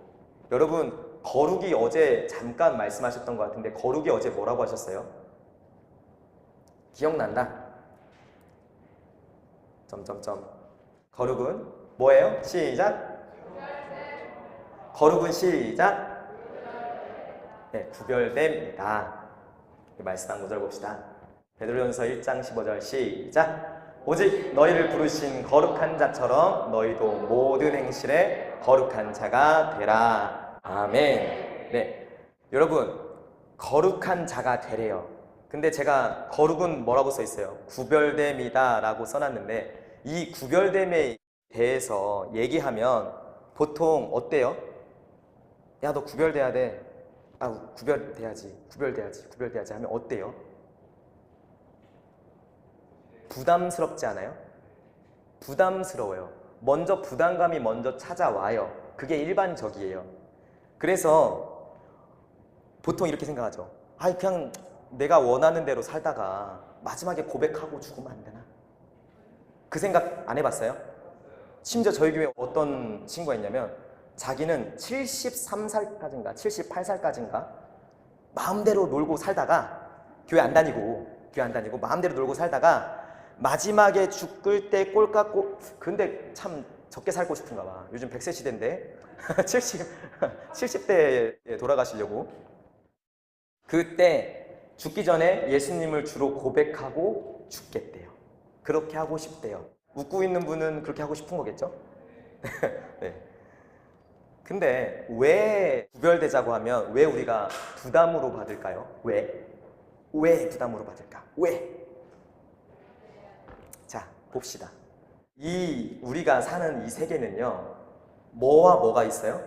여러분 거룩이 어제 잠깐 말씀하셨던 것 같은데 거룩이 어제 뭐라고 하셨어요? 기억난다? 점점점. 거룩은 뭐예요? 시작. 거룩은 시작. 네, 구별됨이다. 말씀 한 구절 봅시다. 베드로전서 1장 15절 시작. 오직 너희를 부르신 거룩한 자처럼 너희도 모든 행실에 거룩한 자가 되라. 아멘. 네, 여러분 거룩한 자가 되래요. 근데 제가 거룩은 뭐라고 써 있어요? 구별됨이다 라고 써놨는데 이 구별됨에 대해서 얘기하면 보통 어때요? 야, 너 구별돼야 돼. 아, 구별돼야지 하면 어때요? 부담스럽지 않아요? 부담스러워요. 먼저 부담감이 먼저 찾아와요. 그게 일반적이에요. 그래서 보통 이렇게 생각하죠. 아, 그냥 내가 원하는 대로 살다가 마지막에 고백하고 죽으면 안 되나? 그 생각 안 해봤어요? 심지어 저희 교회에 어떤 친구가 있냐면 자기는 73살까지인가 78살까지인가 마음대로 놀고 살다가 교회 안 다니고 마음대로 놀고 살다가 마지막에 죽을 때 꼴깍꼴, 근데 참 적게 살고 싶은가 봐. 요즘 100세 시대인데 70대에 돌아가시려고. 그때 죽기 전에 예수님을 주로 고백하고 죽겠대요. 그렇게 하고 싶대요. 웃고 있는 분은 그렇게 하고 싶은 거겠죠? 네. 근데 왜 구별되자고 하면 왜 우리가 부담으로 받을까요? 왜 부담으로 받을까? 왜? 자, 봅시다. 우리가 사는 이 세계는요, 뭐와 뭐가 있어요?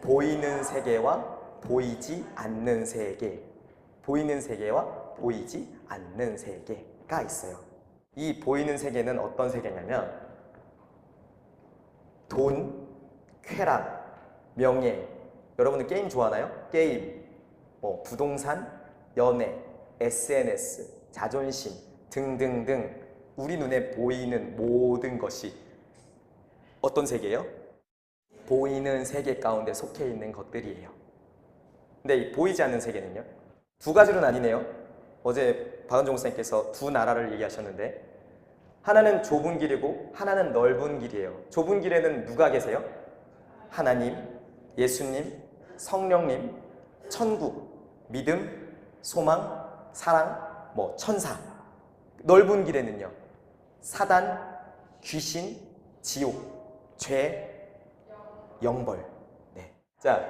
보이는 세계와 보이지 않는 세계. 보이는 세계와 보이지 않는 세계가 있어요. 이 보이는 세계는 어떤 세계냐면 돈, 쾌락, 명예. 여러분들 게임 좋아하나요? 게임, 부동산, 연애, SNS, 자존심 등등등 우리 눈에 보이는 모든 것이 어떤 세계예요? 보이는 세계 가운데 속해 있는 것들이에요. 근데 이 보이지 않는 세계는요? 두 가지로 나뉘네요. 어제 박은종 목사님께서 두 나라를 얘기하셨는데 하나는 좁은 길이고 하나는 넓은 길이에요. 좁은 길에는 누가 계세요? 하나님, 예수님, 성령님, 천국, 믿음, 소망, 사랑, 천사. 넓은 길에는요, 사단, 귀신, 지옥, 죄, 영벌. 네. 자,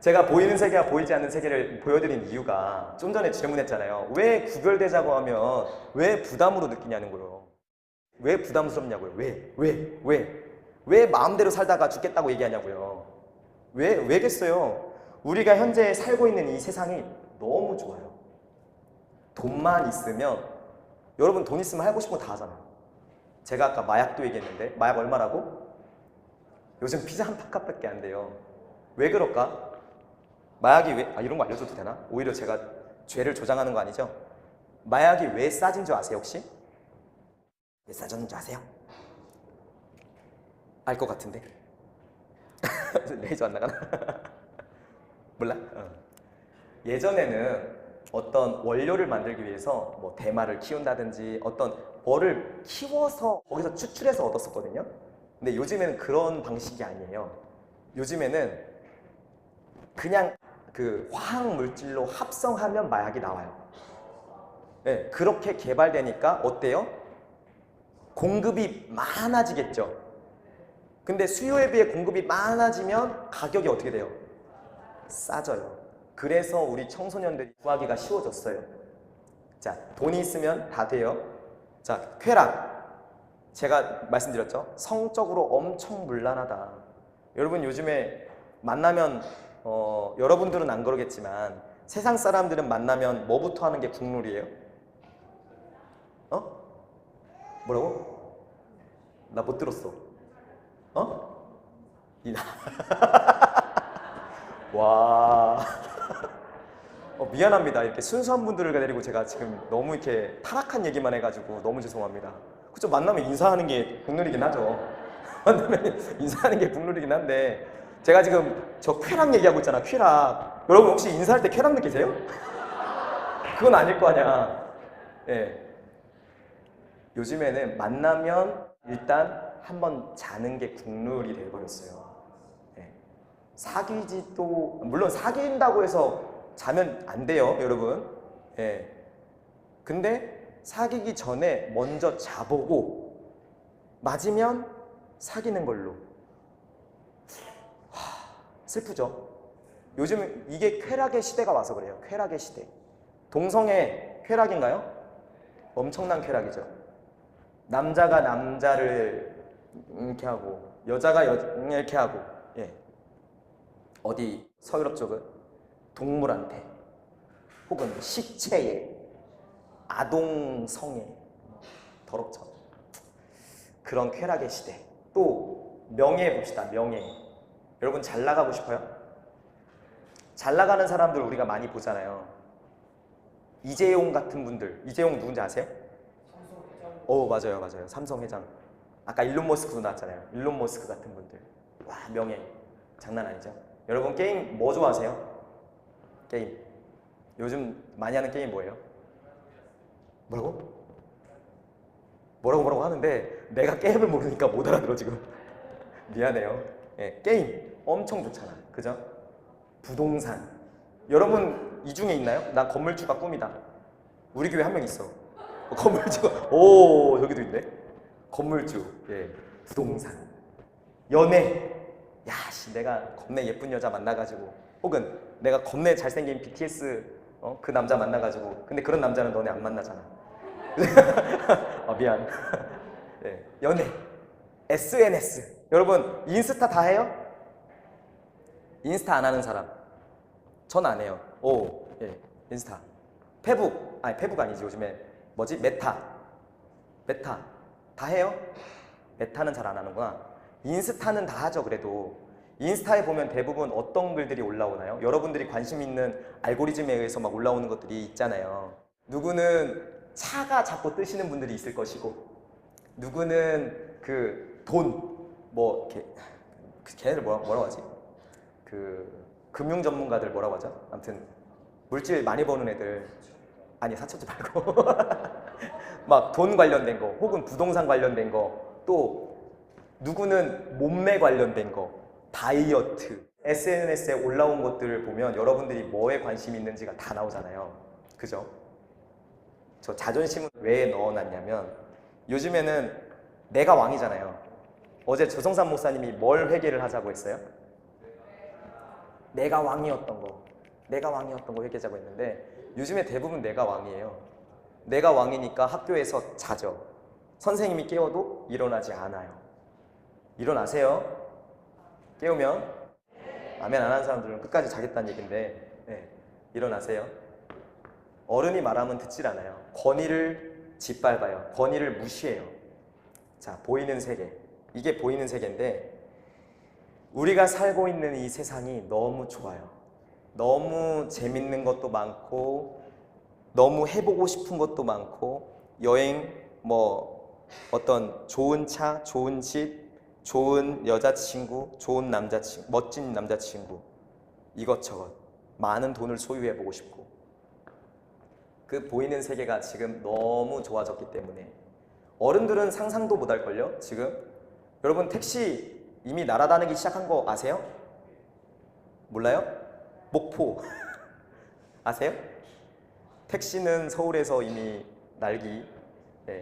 제가 보이는 세계와 보이지 않는 세계를 보여드린 이유가 좀 전에 질문했잖아요. 왜 구별되자고 하면 왜 부담으로 느끼냐는 거예요. 왜 부담스럽냐고요. 왜 마음대로 살다가 죽겠다고 얘기하냐고요. 왜겠어요? 우리가 현재 살고 있는 이 세상이 너무 좋아요. 돈만 있으면, 여러분 돈 있으면 하고 싶은 거 다 하잖아요. 제가 아까 마약도 얘기했는데 마약 얼마라고? 요즘 피자 한 팥값밖에 안 돼요. 왜 그럴까? 마약이 왜, 이런 거 알려줘도 되나? 오히려 제가 죄를 조장하는 거 아니죠? 마약이 왜 싸진 줄 아세요 혹시? 왜 싸졌는 줄 아세요? 알 것 같은데? 레이저 안 나가나? 몰라? 예전에는 어떤 원료를 만들기 위해서 뭐 대마를 키운다든지 어떤 뭐를 키워서 거기서 추출해서 얻었었거든요. 근데 요즘에는 그런 방식이 아니에요. 요즘에는 그냥 그 화학 물질로 합성하면 마약이 나와요. 네, 그렇게 개발되니까 어때요? 공급이 많아지겠죠. 근데 수요에 비해 공급이 많아지면 가격이 어떻게 돼요? 싸져요. 그래서 우리 청소년들이 구하기가 쉬워졌어요. 자, 돈이 있으면 다 돼요. 자, 쾌락. 제가 말씀드렸죠? 성적으로 엄청 문란하다. 여러분 요즘에 만나면 여러분들은 안 그러겠지만 세상 사람들은 만나면 뭐부터 하는 게 국룰이에요? 뭐라고? 나 못 들었어. 와. 미안합니다. 이렇게 순수한 분들을 데리고 제가 지금 너무 이렇게 타락한 얘기만 해가지고 너무 죄송합니다. 그쵸? 만나면 인사하는 게 국룰이긴 하죠. 만나면 인사하는 게 국룰이긴 한데 제가 지금 저 쾌락 얘기하고 있잖아. 쾌락. 여러분 혹시 인사할 때 쾌락 느끼세요? 그건 아닐 거 아니야. 예. 요즘에는 만나면 일단 한번 자는 게 국룰이 돼버렸어요. 예. 사귀지도 물론 사귄다고 해서 자면 안 돼요, 여러분. 예. 근데 사귀기 전에 먼저 자보고 맞으면 사귀는 걸로. 슬프죠? 요즘 이게 쾌락의 시대가 와서 그래요. 쾌락의 시대. 동성애 쾌락인가요? 엄청난 쾌락이죠. 남자가 남자를 이렇게 하고 여자가 이렇게 하고. 예. 어디 서유럽 쪽은 동물한테 혹은 식체에 아동성애 더럽죠. 그런 쾌락의 시대. 또 명예 봅시다. 명예. 여러분 잘 나가고 싶어요? 잘 나가는 사람들 우리가 많이 보잖아요. 이재용 같은 분들. 이재용 누군지 아세요? 맞아요. 삼성 회장. 아까 일론 머스크도 나왔잖아요. 일론 머스크 같은 분들. 와, 명예. 장난 아니죠? 여러분 게임 뭐 좋아하세요? 게임. 요즘 많이 하는 게임 뭐예요? 뭐라고 하는데 내가 게임을 모르니까 못 알아들어 지금. 미안해요. 예, 게임 엄청 좋잖아. 그죠? 부동산. 여러분 이 중에 있나요? 난 건물주가 꿈이다. 우리 교회 한 명 있어. 건물주가. 오, 여기도 있네. 건물주. 예, 부동산. 연애. 야, 씨, 내가 겁내 예쁜 여자 만나가지고 혹은 내가 겁내 잘생긴 BTS 그 남자 만나가지고 근데 그런 남자는 너네 안 만나잖아. 미안. 네, 연애, SNS. 여러분 인스타 다 해요? 인스타 안 하는 사람? 전 안 해요. 예, 인스타. 페북 아니지 요즘에 뭐지? 메타 다 해요? 메타는 잘 안 하는구나. 인스타는 다 하죠. 그래도 인스타에 보면 대부분 어떤 글들이 올라오나요? 여러분들이 관심 있는 알고리즘에 의해서 막 올라오는 것들이 있잖아요. 누구는 차가 자꾸 뜨시는 분들이 있을 것이고 누구는 그 돈 뭐 걔네들 뭐라고 하지? 그 금융 전문가들 뭐라고 하죠? 아무튼 물질 많이 버는 애들. 아니 사채업자 말고 막 돈 관련된 거 혹은 부동산 관련된 거 또 누구는 몸매 관련된 거 다이어트 SNS에 올라온 것들을 보면 여러분들이 뭐에 관심이 있는지가 다 나오잖아요. 그죠? 저 자존심은 왜 넣어놨냐면 요즘에는 내가 왕이잖아요. 어제 조성삼 목사님이 뭘 회개를 하자고 했어요? 내가 왕이었던 거, 내가 왕이었던 거 회개자고 했는데 요즘에 대부분 내가 왕이에요. 내가 왕이니까 학교에서 자죠. 선생님이 깨워도 일어나지 않아요. 일어나세요. 깨우면 아멘 안 하는 사람들은 끝까지 자겠다는 얘기인데 네, 일어나세요. 어른이 말하면 듣질 않아요. 권위를 짓밟아요. 권위를 무시해요. 자, 보이는 세계. 이게 보이는 세계인데 우리가 살고 있는 이 세상이 너무 좋아요. 너무 재밌는 것도 많고 너무 해보고 싶은 것도 많고 여행, 어떤 좋은 차, 좋은 집, 좋은 여자친구, 좋은 남자친구, 멋진 남자친구 이것저것 많은 돈을 소유해보고 싶고 그 보이는 세계가 지금 너무 좋아졌기 때문에 어른들은 상상도 못할걸요? 지금 여러분 택시 이미 날아다니기 시작한 거 아세요? 몰라요? 목포 아세요? 택시는 서울에서 이미 날기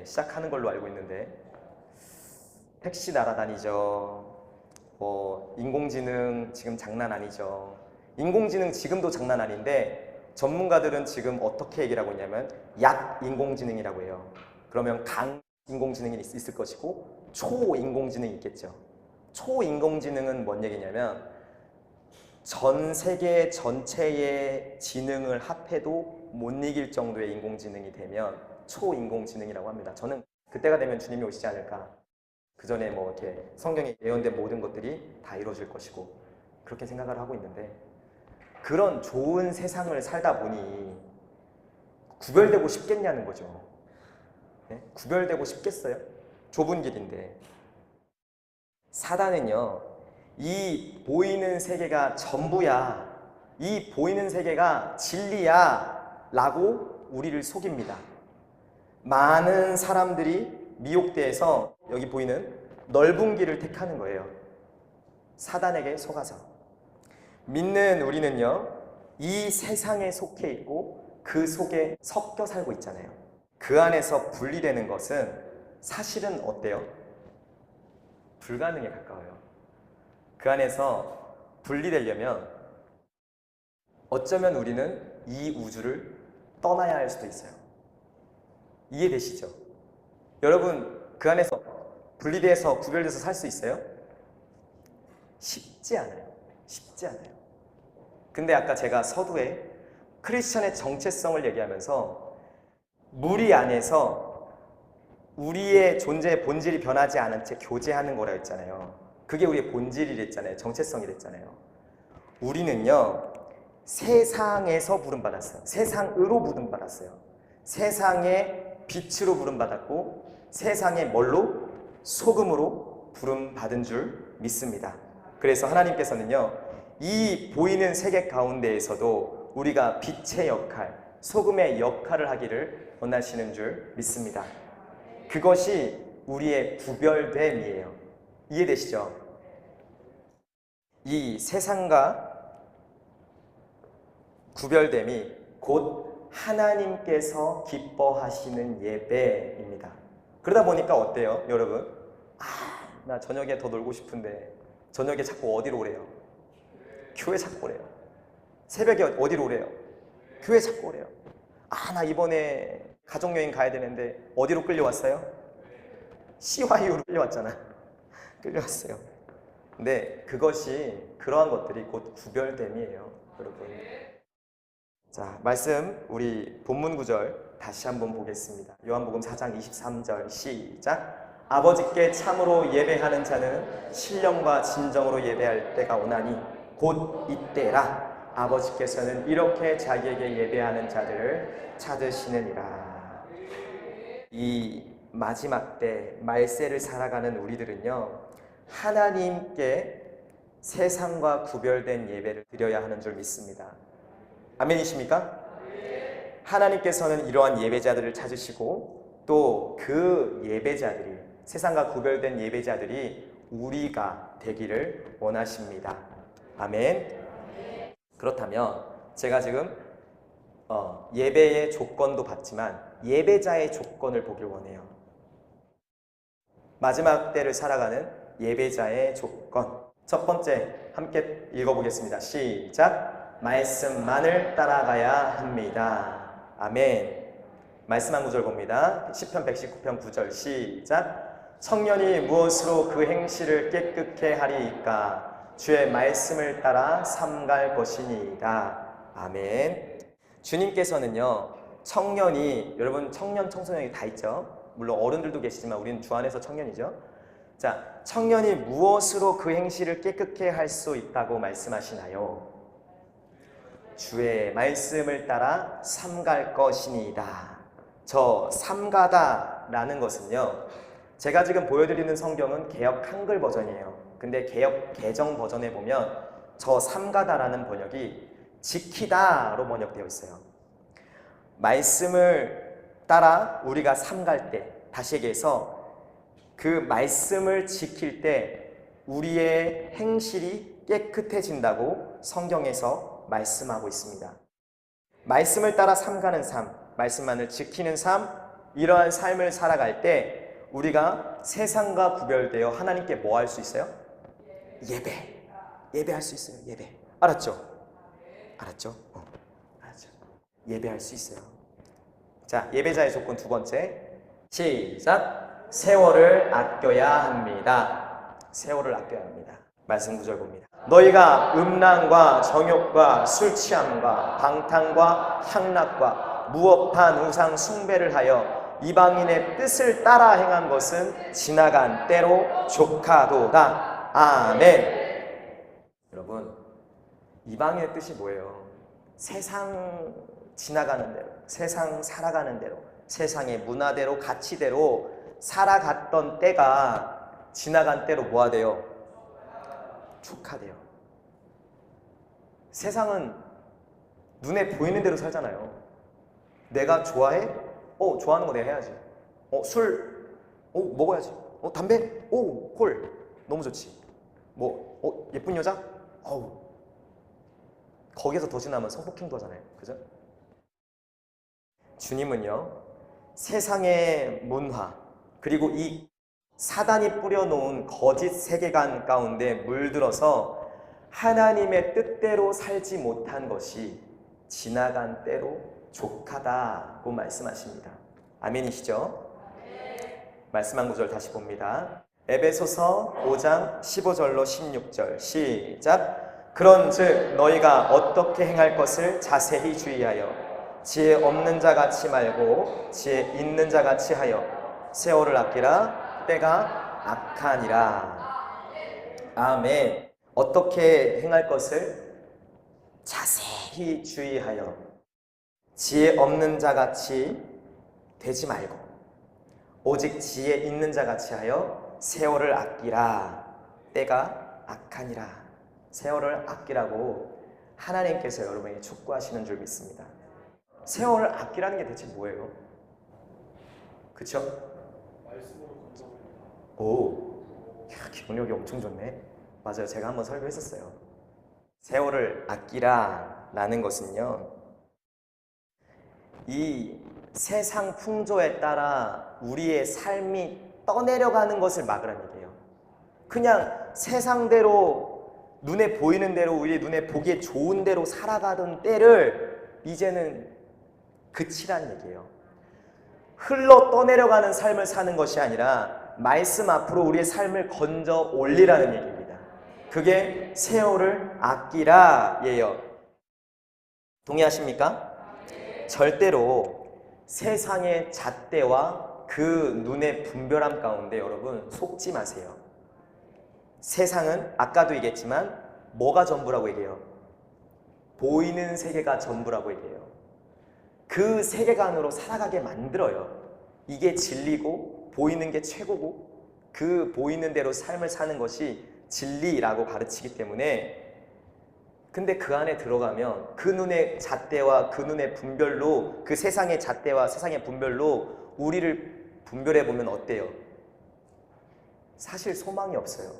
시작하는 걸로 알고 있는데 택시 날아다니죠. 인공지능 지금 장난 아니죠. 인공지능 지금도 장난 아닌데 전문가들은 지금 어떻게 얘기를 하고 있냐면 약 인공지능이라고 해요. 그러면 강 인공지능이 있을 것이고 초인공지능이 있겠죠. 초인공지능은 뭔 얘기냐면 전 세계 전체의 지능을 합해도 못 이길 정도의 인공지능이 되면 초인공지능이라고 합니다. 저는 그때가 되면 주님이 오시지 않을까. 그 전에 이렇게 성경에 예언된 모든 것들이 다 이루어질 것이고 그렇게 생각을 하고 있는데 그런 좋은 세상을 살다 보니 구별되고 싶겠냐는 거죠. 네? 구별되고 싶겠어요? 좁은 길인데 사단은요 이 보이는 세계가 전부야, 이 보이는 세계가 진리야 라고 우리를 속입니다. 많은 사람들이 미혹돼서 여기 보이는 넓은 길을 택하는 거예요. 사단에게 속아서. 믿는 우리는요 이 세상에 속해 있고 그 속에 섞여 살고 있잖아요. 그 안에서 분리되는 것은 사실은 어때요? 불가능에 가까워요. 그 안에서 분리되려면 어쩌면 우리는 이 우주를 떠나야 할 수도 있어요. 이해되시죠? 여러분 그 안에서 분리돼서 구별돼서 살 수 있어요? 쉽지 않아요. 쉽지 않아요. 근데 아까 제가 서두에 크리스천의 정체성을 얘기하면서 무리 안에서 우리의 존재의 본질이 변하지 않은 채 교제하는 거라 했잖아요. 그게 우리의 본질이랬잖아요. 정체성이랬잖아요. 우리는요 세상에서 부름받았어요. 세상으로 부름받았어요. 세상의 빛으로 부름받았고 세상의 뭘로? 소금으로 부름받은 줄 믿습니다. 그래서 하나님께서는요 이 보이는 세계 가운데에서도 우리가 빛의 역할, 소금의 역할을 하기를 원하시는 줄 믿습니다. 그것이 우리의 구별됨이에요. 이해되시죠? 이 세상과 구별됨이 곧 하나님께서 기뻐하시는 예배입니다. 그러다 보니까 어때요, 여러분? 나 저녁에 더 놀고 싶은데 저녁에 자꾸 어디로 오래요? 교회 자꾸 오래요. 새벽에 어디로 오래요? 교회 자꾸 오래요. 나 이번에 가족여행 가야 되는데 어디로 끌려왔어요? CYU로 끌려왔잖아. 끌려왔어요. 근데 그것이 그러한 것들이 곧 구별됨이에요, 여러분. 자, 말씀 우리 본문 구절 다시 한번 보겠습니다. 요한복음 4장 23절 시작. 아버지께 참으로 예배하는 자는 신령과 진정으로 예배할 때가 오나니 곧 이때라. 아버지께서는 이렇게 자기에게 예배하는 자들을 찾으시느니라. 이 마지막 때 말세를 살아가는 우리들은요 하나님께 세상과 구별된 예배를 드려야 하는 줄 믿습니다. 아멘이십니까? 하나님께서는 이러한 예배자들을 찾으시고 또 그 예배자들이 세상과 구별된 예배자들이 우리가 되기를 원하십니다. 아멘. 그렇다면 제가 지금 예배의 조건도 봤지만 예배자의 조건을 보길 원해요. 마지막 때를 살아가는 예배자의 조건. 첫 번째 함께 읽어보겠습니다. 시작. 말씀만을 따라가야 합니다. 아멘. 말씀 한 구절 봅니다. 시편 119편 9절 시작. 청년이 무엇으로 그 행실을 깨끗게 하리이까? 주의 말씀을 따라 삼갈 것이니이다. 아멘. 주님께서는요, 청년이, 여러분 청년 청소년이 다 있죠. 물론 어른들도 계시지만 우리는 주 안에서 청년이죠. 자, 청년이 무엇으로 그 행실을 깨끗게 할 수 있다고 말씀하시나요? 주의 말씀을 따라 삼갈 것이니이다. 저 삼가다 라는 것은요, 제가 지금 보여드리는 성경은 개역 한글 버전이에요. 근데 개역 개정 버전에 보면 저 삼가다라는 번역이 지키다로 번역되어 있어요. 말씀을 따라 우리가 삼갈 때, 다시 얘기해서 그 말씀을 지킬 때 우리의 행실이 깨끗해진다고 성경에서 말씀하고 있습니다. 말씀을 따라 삼가는 삶, 말씀만을 지키는 삶, 이러한 삶을 살아갈 때 우리가 세상과 구별되어 하나님께 뭐 할 수 있어요? 예배할 수 있어요. 예배. 알았죠? 알았죠? 알았죠. 예배할 수 있어요. 자, 예배자의 조건 두 번째. 시작. 세월을 아껴야 합니다. 세월을 아껴야 합니다. 말씀 구절 봅니다. 너희가 음란과 정욕과 술 취함과 방탕과 향락과 무업한 우상 숭배를 하여 이방인의 뜻을 따라 행한 것은 지나간 때로 족하도다. 아멘. 여러분, 이방인의 뜻이 뭐예요? 세상 지나가는 대로, 세상 살아가는 대로, 세상의 문화대로, 가치대로 살아갔던 때가 지나간 때로 뭐가 돼요? 족하대요. 세상은 눈에 보이는 대로 살잖아요. 내가 좋아해? 좋아하는 거 내가 해야지. 술? 먹어야지. 담배? 콜. 너무 좋지. 예쁜 여자? 거기에서 더 지나면 성폭행도 하잖아요. 그죠? 주님은요, 세상의 문화, 그리고 이 사단이 뿌려놓은 거짓 세계관 가운데 물들어서 하나님의 뜻대로 살지 못한 것이 지나간 때로 족하다고 말씀하십니다. 아멘이시죠? 말씀 한 구절 다시 봅니다. 에베소서 5장 15절로 16절 시작. 그런즉 너희가 어떻게 행할 것을 자세히 주의하여 지혜 없는 자 같이 말고 지혜 있는 자 같이 하여 세월을 아끼라. 때가 악하니라. 아멘. 어떻게 행할 것을 자세히 주의하여 지혜 없는 자 같이 되지 말고 오직 지혜 있는 자 같이 하여 세월을 아끼라. 때가 악하니라. 세월을 아끼라고 하나님께서 여러분에게 촉구하시는 줄 믿습니다. 세월을 아끼라는 게 대체 뭐예요? 그쵸? 기억력이 엄청 좋네. 맞아요. 제가 한번 설교했었어요. 세월을 아끼라 라는 것은요, 이 세상 풍조에 따라 우리의 삶이 떠내려가는 것을 막으라는 얘기예요. 그냥 세상대로 눈에 보이는 대로 우리의 눈에 보기에 좋은 대로 살아가던 때를 이제는 그치라는 얘기예요. 흘러 떠내려가는 삶을 사는 것이 아니라 말씀 앞으로 우리의 삶을 건져 올리라는 얘기입니다. 그게 세월을 아끼라예요. 동의하십니까? 절대로 세상의 잣대와 그 눈의 분별함 가운데 여러분 속지 마세요. 세상은 아까도 얘기했지만 뭐가 전부라고 얘기해요? 보이는 세계가 전부라고 얘기해요. 그 세계관으로 살아가게 만들어요. 이게 진리고 보이는 게 최고고 그 보이는 대로 삶을 사는 것이 진리라고 가르치기 때문에, 근데 그 안에 들어가면 그 눈의 잣대와 그 눈의 분별로, 그 세상의 잣대와 세상의 분별로 우리를 분별해 보면 어때요? 사실 소망이 없어요.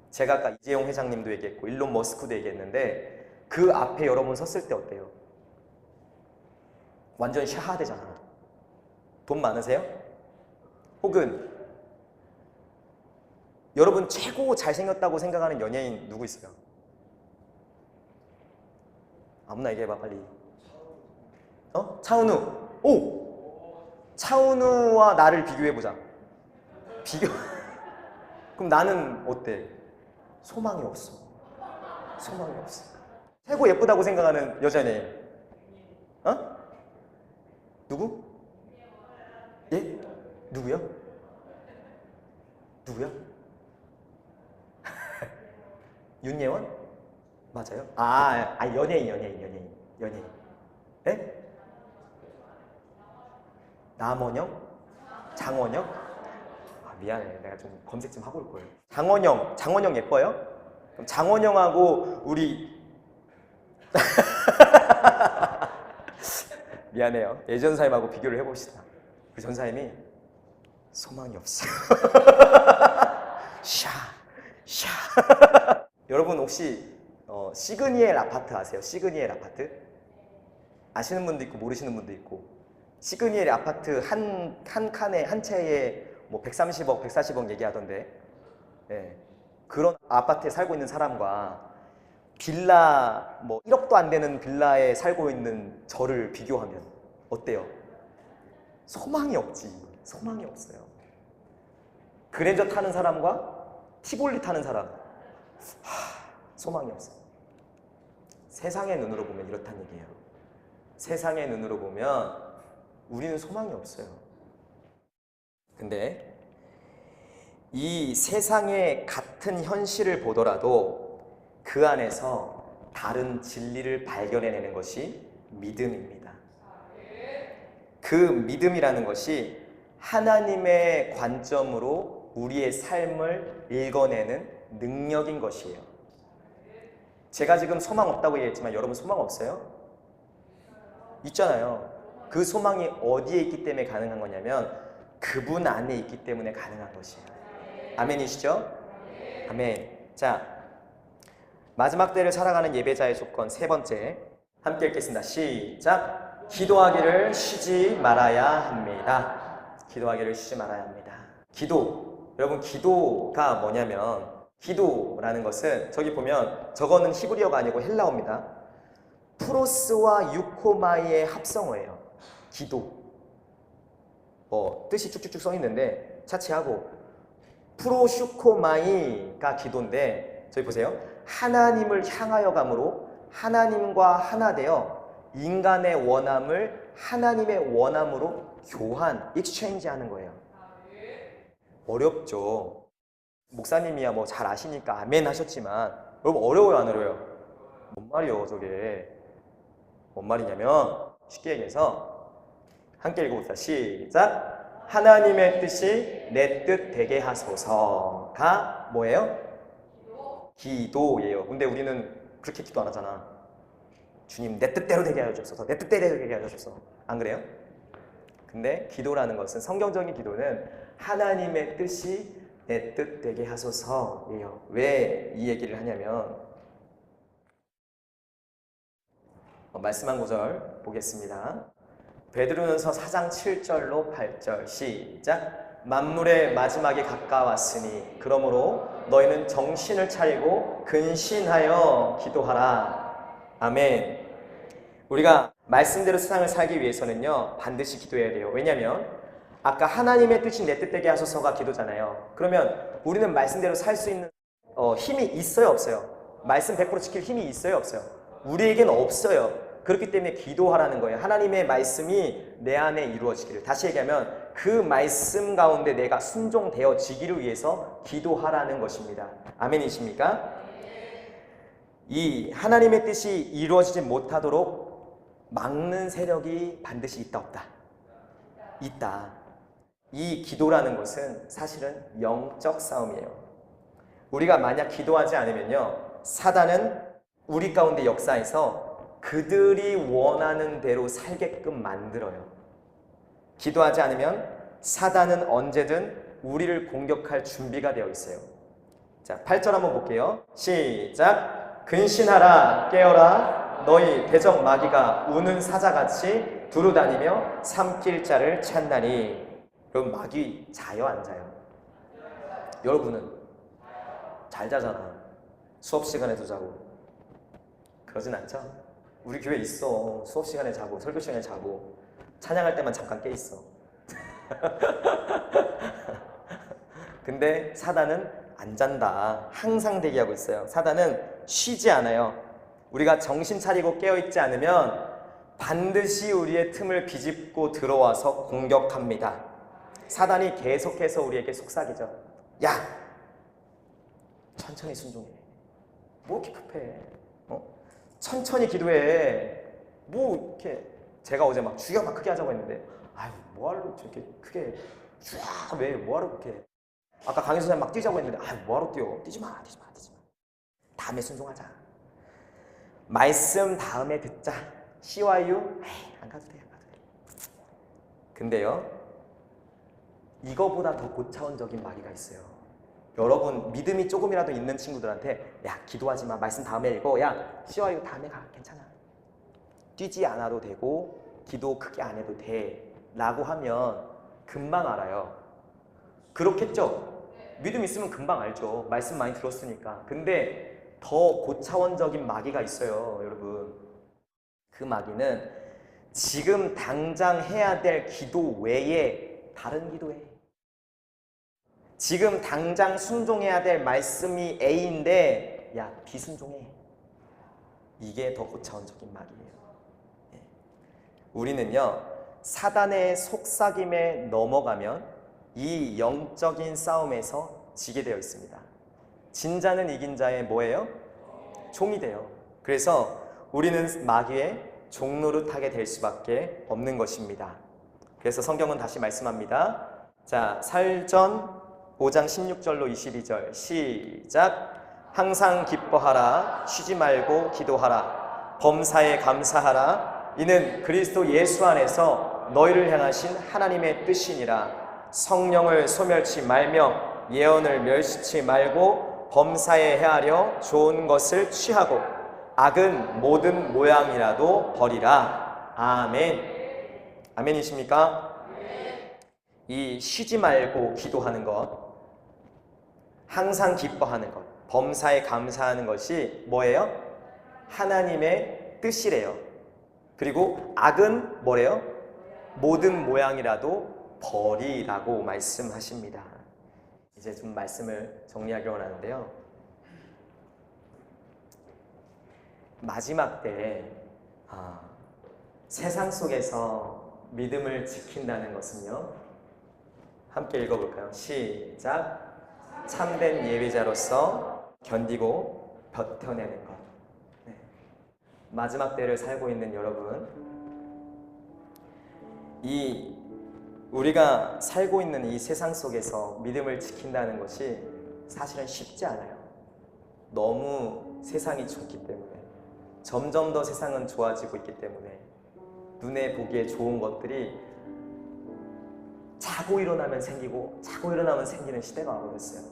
제가 아까 이재용 회장님도 얘기했고 일론 머스크도 얘기했는데 그 앞에 여러분 섰을 때 어때요? 완전 샤하되잖아. 돈 많으세요? 혹은 여러분 최고 잘생겼다고 생각하는 연예인 누구 있어요? 아무나 얘기해봐 빨리. 차은우. 오! 차은우와 나를 비교해보자. 비교. 그럼 나는 어때? 소망이 없어. 소망이 없어. 최고 예쁘다고 생각하는 여자 연예인. 누구? 예? 누구요? 누구요? 윤예원? 맞아요? 연예인. 예? 남원영? 장원영? 미안해. 내가 좀 검색 좀 하고 올 거예요. 장원영 예뻐요? 그럼 장원영하고 우리 미안해요. 예전사임하고 비교를 해봅시다. 그 전사임이 소망이 없어요. 여러분 혹시 시그니엘 아파트 아세요? 시그니엘 아파트? 아시는 분도 있고 모르시는 분도 있고. 시그니엘 아파트 한 칸에 한 채에 뭐 130억, 140억 얘기하던데. 예. 그런 아파트에 살고 있는 사람과 빌라 뭐 1억도 안 되는 빌라에 살고 있는 저를 비교하면 어때요? 소망이 없지. 소망이 없어요. 그랜저 타는 사람과 티볼리 타는 사람, 소망이 없어요. 세상의 눈으로 보면 이렇단 얘기예요. 세상의 눈으로 보면 우리는 소망이 없어요. 근데 이 세상의 같은 현실을 보더라도 그 안에서 다른 진리를 발견해내는 것이 믿음입니다. 그 믿음이라는 것이 하나님의 관점으로 우리의 삶을 읽어내는 능력인 것이에요. 제가 지금 소망 없다고 얘기했지만 여러분 소망 없어요? 있잖아요. 그 소망이 어디에 있기 때문에 가능한 거냐면 그분 안에 있기 때문에 가능한 것이에요. 아멘이시죠? 아멘. 자, 마지막 때를 살아가는 예배자의 조건 세 번째 함께 읽겠습니다. 시작. 기도하기를 쉬지 말아야 합니다. 기도하기를 쉬지 말아야 합니다. 기도. 여러분 기도가 뭐냐면 기도라는 것은 저기 보면 저거는 히브리어가 아니고 헬라어입니다. 프로스와 유코마이의 합성어예요. 기도. 뜻이 쭉쭉쭉 써 있는데 차치하고 프로슈코마이가 기도인데 저기 보세요. 하나님을 향하여 감으로 하나님과 하나 되어 인간의 원함을 하나님의 원함으로 교환, 익스체인지 하는 거예요. 어렵죠. 목사님이야 뭐 잘 아시니까 아멘 하셨지만 여러분 어려워요 안 어려워요? 뭔 말이요 저게? 뭔 말이냐면 쉽게 얘기해서 함께 읽어봅시다. 시작. 하나님의 뜻이 내 뜻 되게 하소서가 뭐예요? 기도예요. 근데 우리는 그렇게 기도 안 하잖아. 주님 내 뜻대로 되게 하셔서 내 뜻대로 되게 하셔서 안 그래요? 근데 기도라는 것은 성경적인 기도는 하나님의 뜻이 내 뜻 되게 하소서예요. 왜 이 얘기를 하냐면 말씀 한 구절 보겠습니다. 베드로전서 4장 7절로 8절 시작. 만물의 마지막이 가까웠으니 그러므로 너희는 정신을 차리고 근신하여 기도하라. 아멘. 우리가 말씀대로 세상을 살기 위해서는요 반드시 기도해야 돼요. 왜냐하면 아까 하나님의 뜻이 내 뜻되게 하소서가 기도잖아요. 그러면 우리는 말씀대로 살 수 있는 힘이 있어요 없어요? 말씀 100% 지킬 힘이 있어요 없어요? 우리에게는 없어요. 그렇기 때문에 기도하라는 거예요. 하나님의 말씀이 내 안에 이루어지기를. 다시 얘기하면 그 말씀 가운데 내가 순종되어지기를 위해서 기도하라는 것입니다. 아멘이십니까? 이 하나님의 뜻이 이루어지지 못하도록 막는 세력이 반드시 있다 없다? 있다. 이 기도라는 것은 사실은 영적 싸움이에요. 우리가 만약 기도하지 않으면요 사단은 우리 가운데 역사에서 그들이 원하는 대로 살게끔 만들어요. 기도하지 않으면 사단은 언제든 우리를 공격할 준비가 되어 있어요. 자, 8절 한번 볼게요. 시작. 근신하라 깨어라 너희 대적 마귀가 우는 사자같이 두루다니며 삼킬 자를 찾나니. 여러분 마귀 자요 안 자요? 여러분은 잘 자잖아. 수업 시간에도 자고. 그러진 않죠? 우리 교회 있어. 수업 시간에 자고 설교 시간에 자고 찬양할 때만 잠깐 깨 있어. 근데 사단은 안 잔다. 항상 대기하고 있어요. 사단은 쉬지 않아요. 우리가 정신 차리고 깨어있지 않으면 반드시 우리의 틈을 비집고 들어와서 공격합니다. 사단이 계속해서 우리에게 속삭이죠. 야! 천천히 순종해. 뭐 이렇게 급해? 천천히 기도해. 뭐 이렇게. 제가 어제 막 주여 막 크게 하자고 했는데 아유 뭐하러 저렇게 크게 왜 뭐하러 그렇게. 아까 강희 선생님 막 뛰자고 했는데 아유 뭐하러 뛰어. 뛰지 마. 다음에 순종하자. 말씀 다음에 듣자. CYU? 에이, 안 가도 돼. 근데요, 이거보다 더 고차원적인 마귀가 있어요. 여러분 믿음이 조금이라도 있는 친구들한테 야 기도하지 마. 말씀 다음에 읽어. 야 CYU 다음에 가. 괜찮아. 뛰지 않아도 되고 기도 크게 안 해도 돼 라고 하면 금방 알아요. 그렇겠죠? 믿음 있으면 금방 알죠. 말씀 많이 들었으니까. 근데 더 고차원적인 마귀가 있어요, 여러분. 그 마귀는 지금 당장 해야 될 기도 외에 다른 기도해. 지금 당장 순종해야 될 말씀이 A인데 야 비순종해. 이게 더 고차원적인 마귀예요. 우리는요 사단의 속삭임에 넘어가면 이 영적인 싸움에서 지게 되어 있습니다. 진자는 이긴 자의 뭐예요? 종이 돼요. 그래서 우리는 마귀의 종노릇하게 될 수밖에 없는 것입니다. 그래서 성경은 다시 말씀합니다. 자, 사일전 5장 16절로 22절 시작. 항상 기뻐하라. 쉬지 말고 기도하라. 범사에 감사하라. 이는 그리스도 예수 안에서 너희를 향하신 하나님의 뜻이니라. 성령을 소멸치 말며 예언을 멸시치 말고 범사에 헤아려 좋은 것을 취하고 악은 모든 모양이라도 버리라. 아멘. 아멘이십니까? 이 쉬지 말고 기도하는 것, 항상 기뻐하는 것, 범사에 감사하는 것이 뭐예요? 하나님의 뜻이래요. 그리고 악은 뭐래요? 모든 모양이라도 버리라고 말씀하십니다. 이제 좀 말씀을 정리하기 원하는데요. 마지막 때에 세상 속에서 믿음을 지킨다는 것은요. 함께 읽어볼까요? 시작. 참된 예비자로서 견디고 버텨내는 것. 네. 마지막 때를 살고 있는 여러분, 우리가 살고 있는 이 세상 속에서 믿음을 지킨다는 것이 사실은 쉽지 않아요. 너무 세상이 좋기 때문에, 점점 더 세상은 좋아지고 있기 때문에 눈에 보기에 좋은 것들이 자고 일어나면 생기고 자고 일어나면 생기는 시대가 와버렸어요.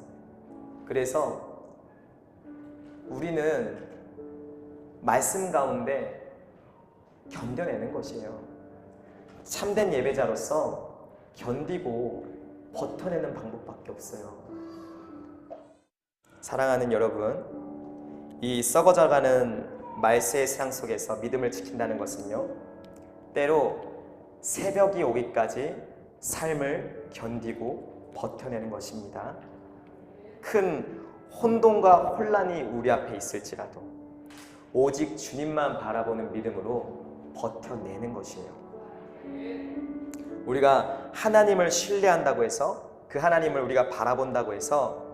그래서 우리는 말씀 가운데 견뎌내는 것이에요. 참된 예배자로서 견디고 버텨내는 방법밖에 없어요. 사랑하는 여러분, 이 썩어져가는 말세의 세상 속에서 믿음을 지킨다는 것은요, 때로 새벽이 오기까지 삶을 견디고 버텨내는 것입니다. 큰 혼돈과 혼란이 우리 앞에 있을지라도 오직 주님만 바라보는 믿음으로 버텨내는 것이에요. 우리가 하나님을 신뢰한다고 해서, 그 하나님을 우리가 바라본다고 해서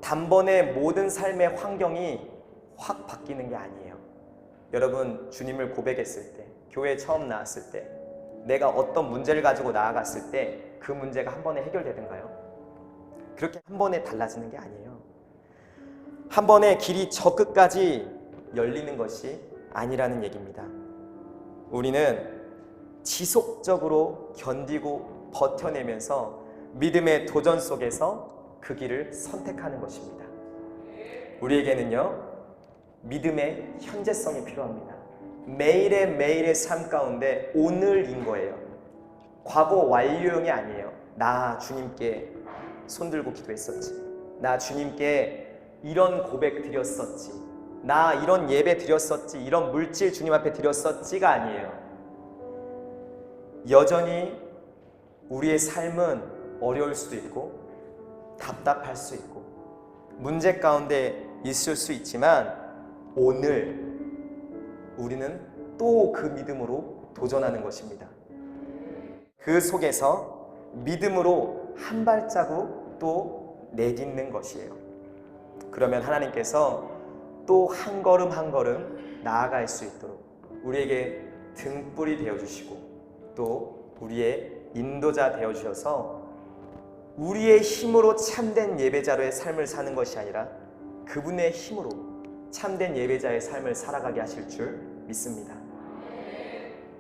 단번에 모든 삶의 환경이 확 바뀌는 게 아니에요. 여러분, 주님을 고백했을 때, 교회에 처음 나왔을 때, 내가 어떤 문제를 가지고 나아갔을 때 그 문제가 한 번에 해결되던가요? 그렇게 한 번에 달라지는 게 아니에요. 한 번에 길이 저 끝까지 열리는 것이 아니라는 얘기입니다. 우리는 지속적으로 견디고 버텨내면서 믿음의 도전 속에서 그 길을 선택하는 것입니다. 우리에게는요, 믿음의 현재성이 필요합니다. 매일의 삶 가운데 오늘인 거예요. 과거 완료형이 아니에요. 나 주님께 손들고 기도했었지. 나 주님께 이런 고백 드렸었지, 나 이런 예배 드렸었지, 이런 물질 주님 앞에 드렸었지가 아니에요. 여전히 우리의 삶은 어려울 수도 있고 답답할 수 있고 문제 가운데 있을 수 있지만 오늘 우리는 또 그 믿음으로 도전하는 것입니다. 그 속에서 믿음으로 한 발자국 또 내딛는 것이에요. 그러면 하나님께서 또 한 걸음 한 걸음 나아갈 수 있도록 우리에게 등불이 되어주시고 또 우리의 인도자 되어주셔서 우리의 힘으로 참된 예배자로의 삶을 사는 것이 아니라 그분의 힘으로 참된 예배자의 삶을 살아가게 하실 줄 믿습니다.